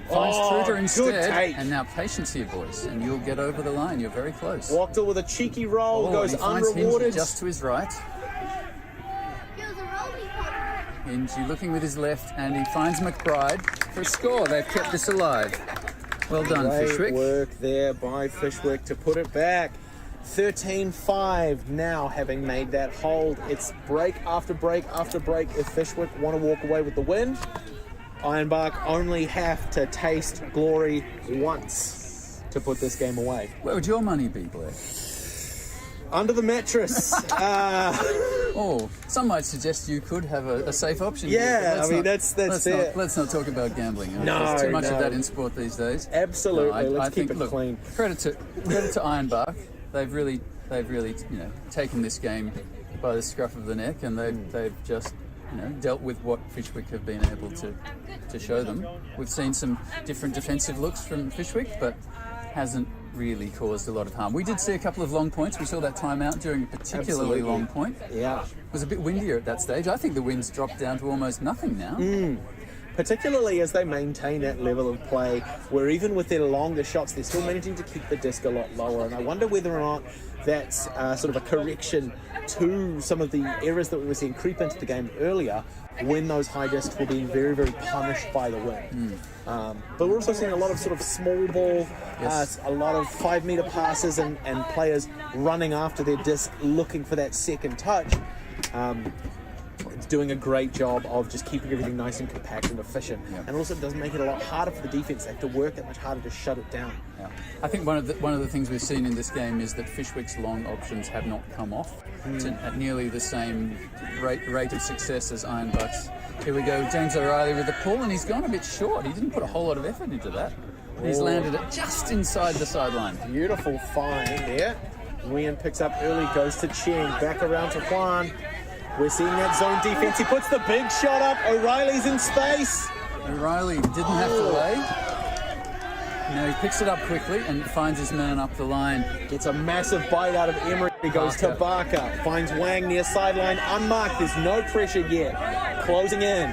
Finds Truter instead, and now patience here, boys, and you'll get over the line. You're very close. Wachtel with a cheeky roll, goes he finds unrewarded. Hingy just to his right. Hingy looking with his left, and he finds McBride for a score. They've kept this alive. Well done, Great Fyshwick. work there by Fyshwick to put it back. 13-5 now, having made that hold. It's break after break after break. If Fyshwick want to walk away with the win, Ironbark only have to taste glory once to put this game away. Where would your money be, Blair? Under the mattress. Some might suggest you could have a safe option. Yeah, I mean, that's it. Let's not talk about gambling. No, there's too much of that in sport these days. Absolutely. No, Let's keep it clean. Credit to Ironbark. They've really taken this game by the scruff of the neck, and they've just dealt with what Fyshwick have been able to show them. We've seen some different defensive looks from Fyshwick, but hasn't really caused a lot of harm. We did see a couple of long points. We saw that timeout during a particularly long point. Yeah. It was a bit windier at that stage. I think the wind's dropped down to almost nothing now. Particularly as they maintain that level of play, where even with their longer shots, they're still managing to keep the disc a lot lower. And I wonder whether or not that's sort of a correction to some of the errors that we were seeing creep into the game earlier, when those high discs were being very, very punished by the wind. But we're also seeing a lot of sort of small ball, a lot of 5-meter passes and players running after their disc, looking for that second touch. It's doing a great job of just keeping everything nice and compact and efficient. And also it does make it a lot harder for the defense. They have to work that much harder to shut it down. I think one of the things we've seen in this game is that Fyshwick's long options have not come off at nearly the same rate of success as Ironbark's. Here we go, James O'Reilly with the pull, and he's gone a bit short. He didn't put a whole lot of effort into that. He's landed it just inside the sideline. Beautiful find there. Nguyen picks up early, goes to Chen, back around to Juan. We're seeing that zone defense. He puts the big shot up. O'Reilly's in space. O'Reilly didn't have to lay. Now he picks it up quickly and finds his man up the line. Gets a massive bite out of Emery. He goes to Barker. Finds Wang near sideline. Unmarked. There's no pressure yet. Closing in.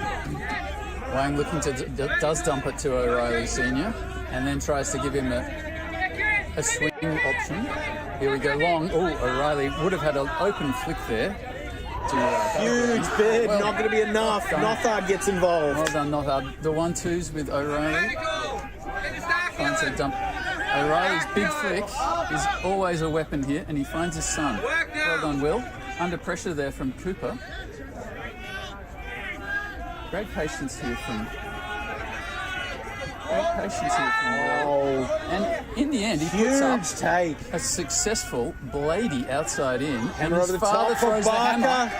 Wang looking does dump it to O'Reilly Senior, and then tries to give him a swing option. Here we go, long. O'Reilly would have had an open flick there. Huge bid, not going to be enough. Nothard gets involved. Well done, Nothard. The 1-2s with O'Reilly. Finds a dump. O'Reilly's big flick is always a weapon here, and he finds his son. Well done, Will. Under pressure there from Cooper. Great patience here from Will. And in the end, he puts up a successful Blady outside in, and his father throws the hammer.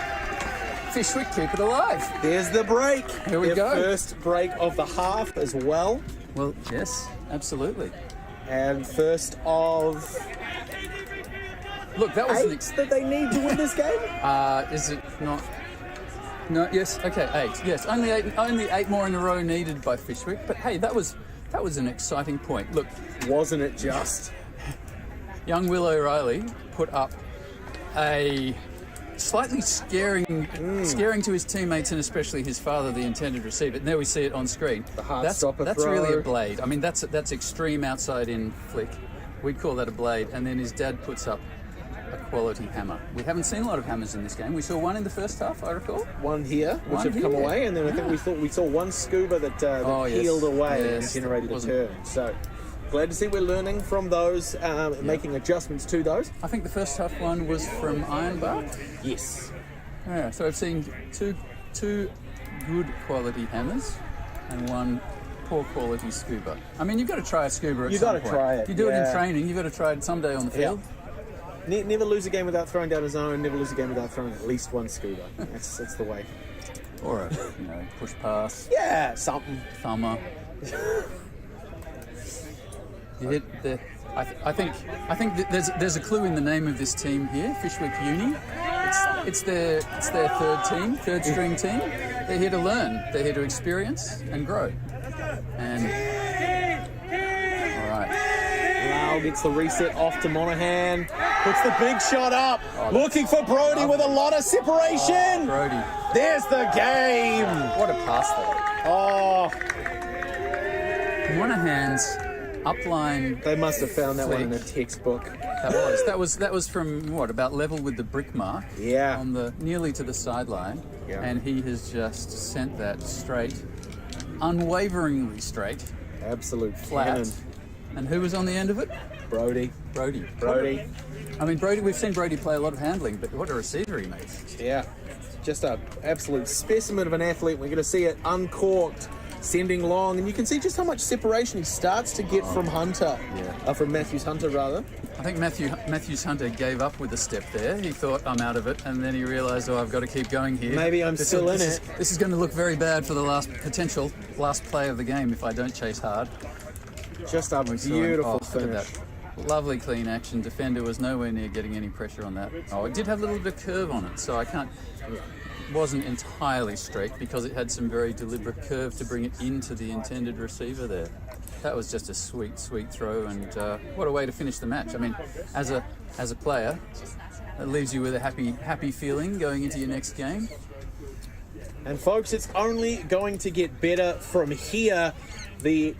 Fyshwick keep it alive. There's the break. Here we go. First break of the half as well. Well, yes, absolutely. And first of... Look, that was 8 that they need to win this game? Is it not? No, yes, okay, 8. Yes, only 8 more in a row needed by Fyshwick. But hey, that was an exciting point. Look, wasn't it just? young Will O'Reilly put up a slightly scaring to his teammates and especially his father, the intended receiver. Now we see it on screen. The hard That's stopper throw. really a blade. I mean, that's extreme outside in Flik. We'd call that a blade. And then his dad puts up a quality hammer. We haven't seen a lot of hammers in this game. We saw one in the first half, I recall. One here, which had come away, and then I think we saw one scuba that peeled away and generated a turn. So glad to see we're learning from those, making adjustments to those. I think the first half one was from Ironbark. Yes. Yeah, so I've seen two good quality hammers and one poor quality scuba. I mean, you've got to try a scuba at some point. You've got to try it. You do it in training, you've got to try it someday on the field. Never lose a game without throwing down a zone, never lose a game without throwing at least one scuba. That's the way. Or a push pass. Yeah, something. Thumber. You hit the. I think that there's a clue in the name of this team here, Fyshwick Uni. It's their third string team. They're here to learn. They're here to experience and grow. And all right. Lau gets the reset off to Monaghan. Puts the big shot up. Looking for Brody with a lot of separation. Brody. There's the game. What a pass though. Oh. Monaghan's upline. They must have found that Flik. one in a textbook. That was from what, about level with the brick mark. Yeah. On the nearly to the sideline. Yeah. And he has just sent that straight, unwaveringly straight. Absolute flat. cannon. And who was on the end of it? Brody. I mean, Brody. We've seen Brody play a lot of handling, but what a receiver he makes. Yeah. Just an absolute specimen of an athlete. We're going to see it uncorked, sending long, and you can see just how much separation he starts to get from Hunter. From Matthews Hunter, rather. I think Matthews Hunter gave up with a step there. He thought, I'm out of it, and then he realised, I've got to keep going here. Maybe I'm still in it. This is going to look very bad for the last play of the game if I don't chase hard. Just a beautiful finish. Look at that. Lovely clean action. Defender was nowhere near getting any pressure on that. Oh, it did have a little bit of curve on it, so wasn't entirely straight because it had some very deliberate curve to bring it into the intended receiver there. That was just a sweet throw, and what a way to finish the match. I mean, as a player, it leaves you with a happy feeling going into your next game. And folks, it's only going to get better from here. The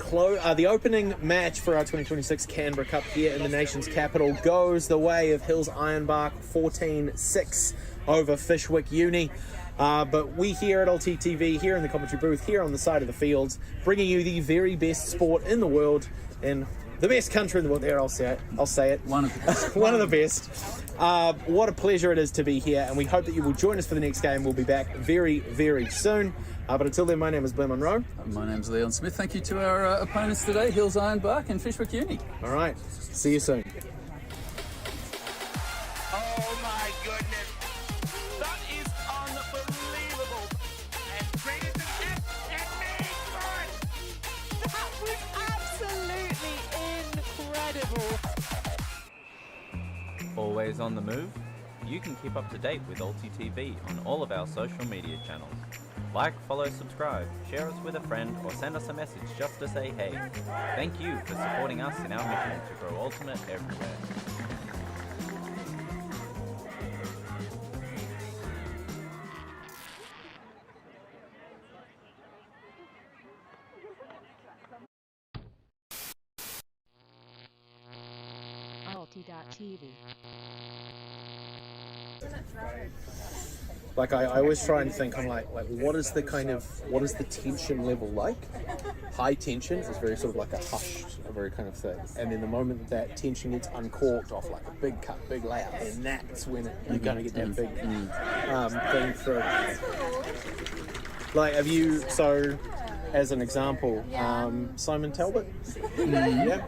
opening match for our 2026 Canberra Cup here in the nation's capital goes the way of Hills Ironbark 14-6 over Fyshwick Uni. But we here at ULTI.TV, here in the commentary booth, here on the side of the fields, bringing you the very best sport in the world, in the best country in the world. There, I'll say it. One of the best. One of the best. What a pleasure it is to be here, and we hope that you will join us for the next game. We'll be back very, very soon. But until then, my name is Blair Monroe. My name's Leon Smith. Thank you to our opponents today, Hills Ironbark and Fyshwick Uni. All right. See you soon. Oh my goodness. That is unbelievable. And greater than F and me. That was absolutely incredible. Always on the move? You can keep up to date with ULTI.TV on all of our social media channels. Like, follow, subscribe, share us with a friend, or send us a message just to say hey. Thank you for supporting us in our mission to grow Ultimate everywhere. ULTI.TV. Like I always try and think, I'm like what is the tension level like? High tension is very sort of like a hushed, a very kind of thing. And then the moment that tension gets uncorked off like a big cut, big layout, and that's when you're going to get that big thing through. Like, have you, so as an example, Simon Talbot? I know.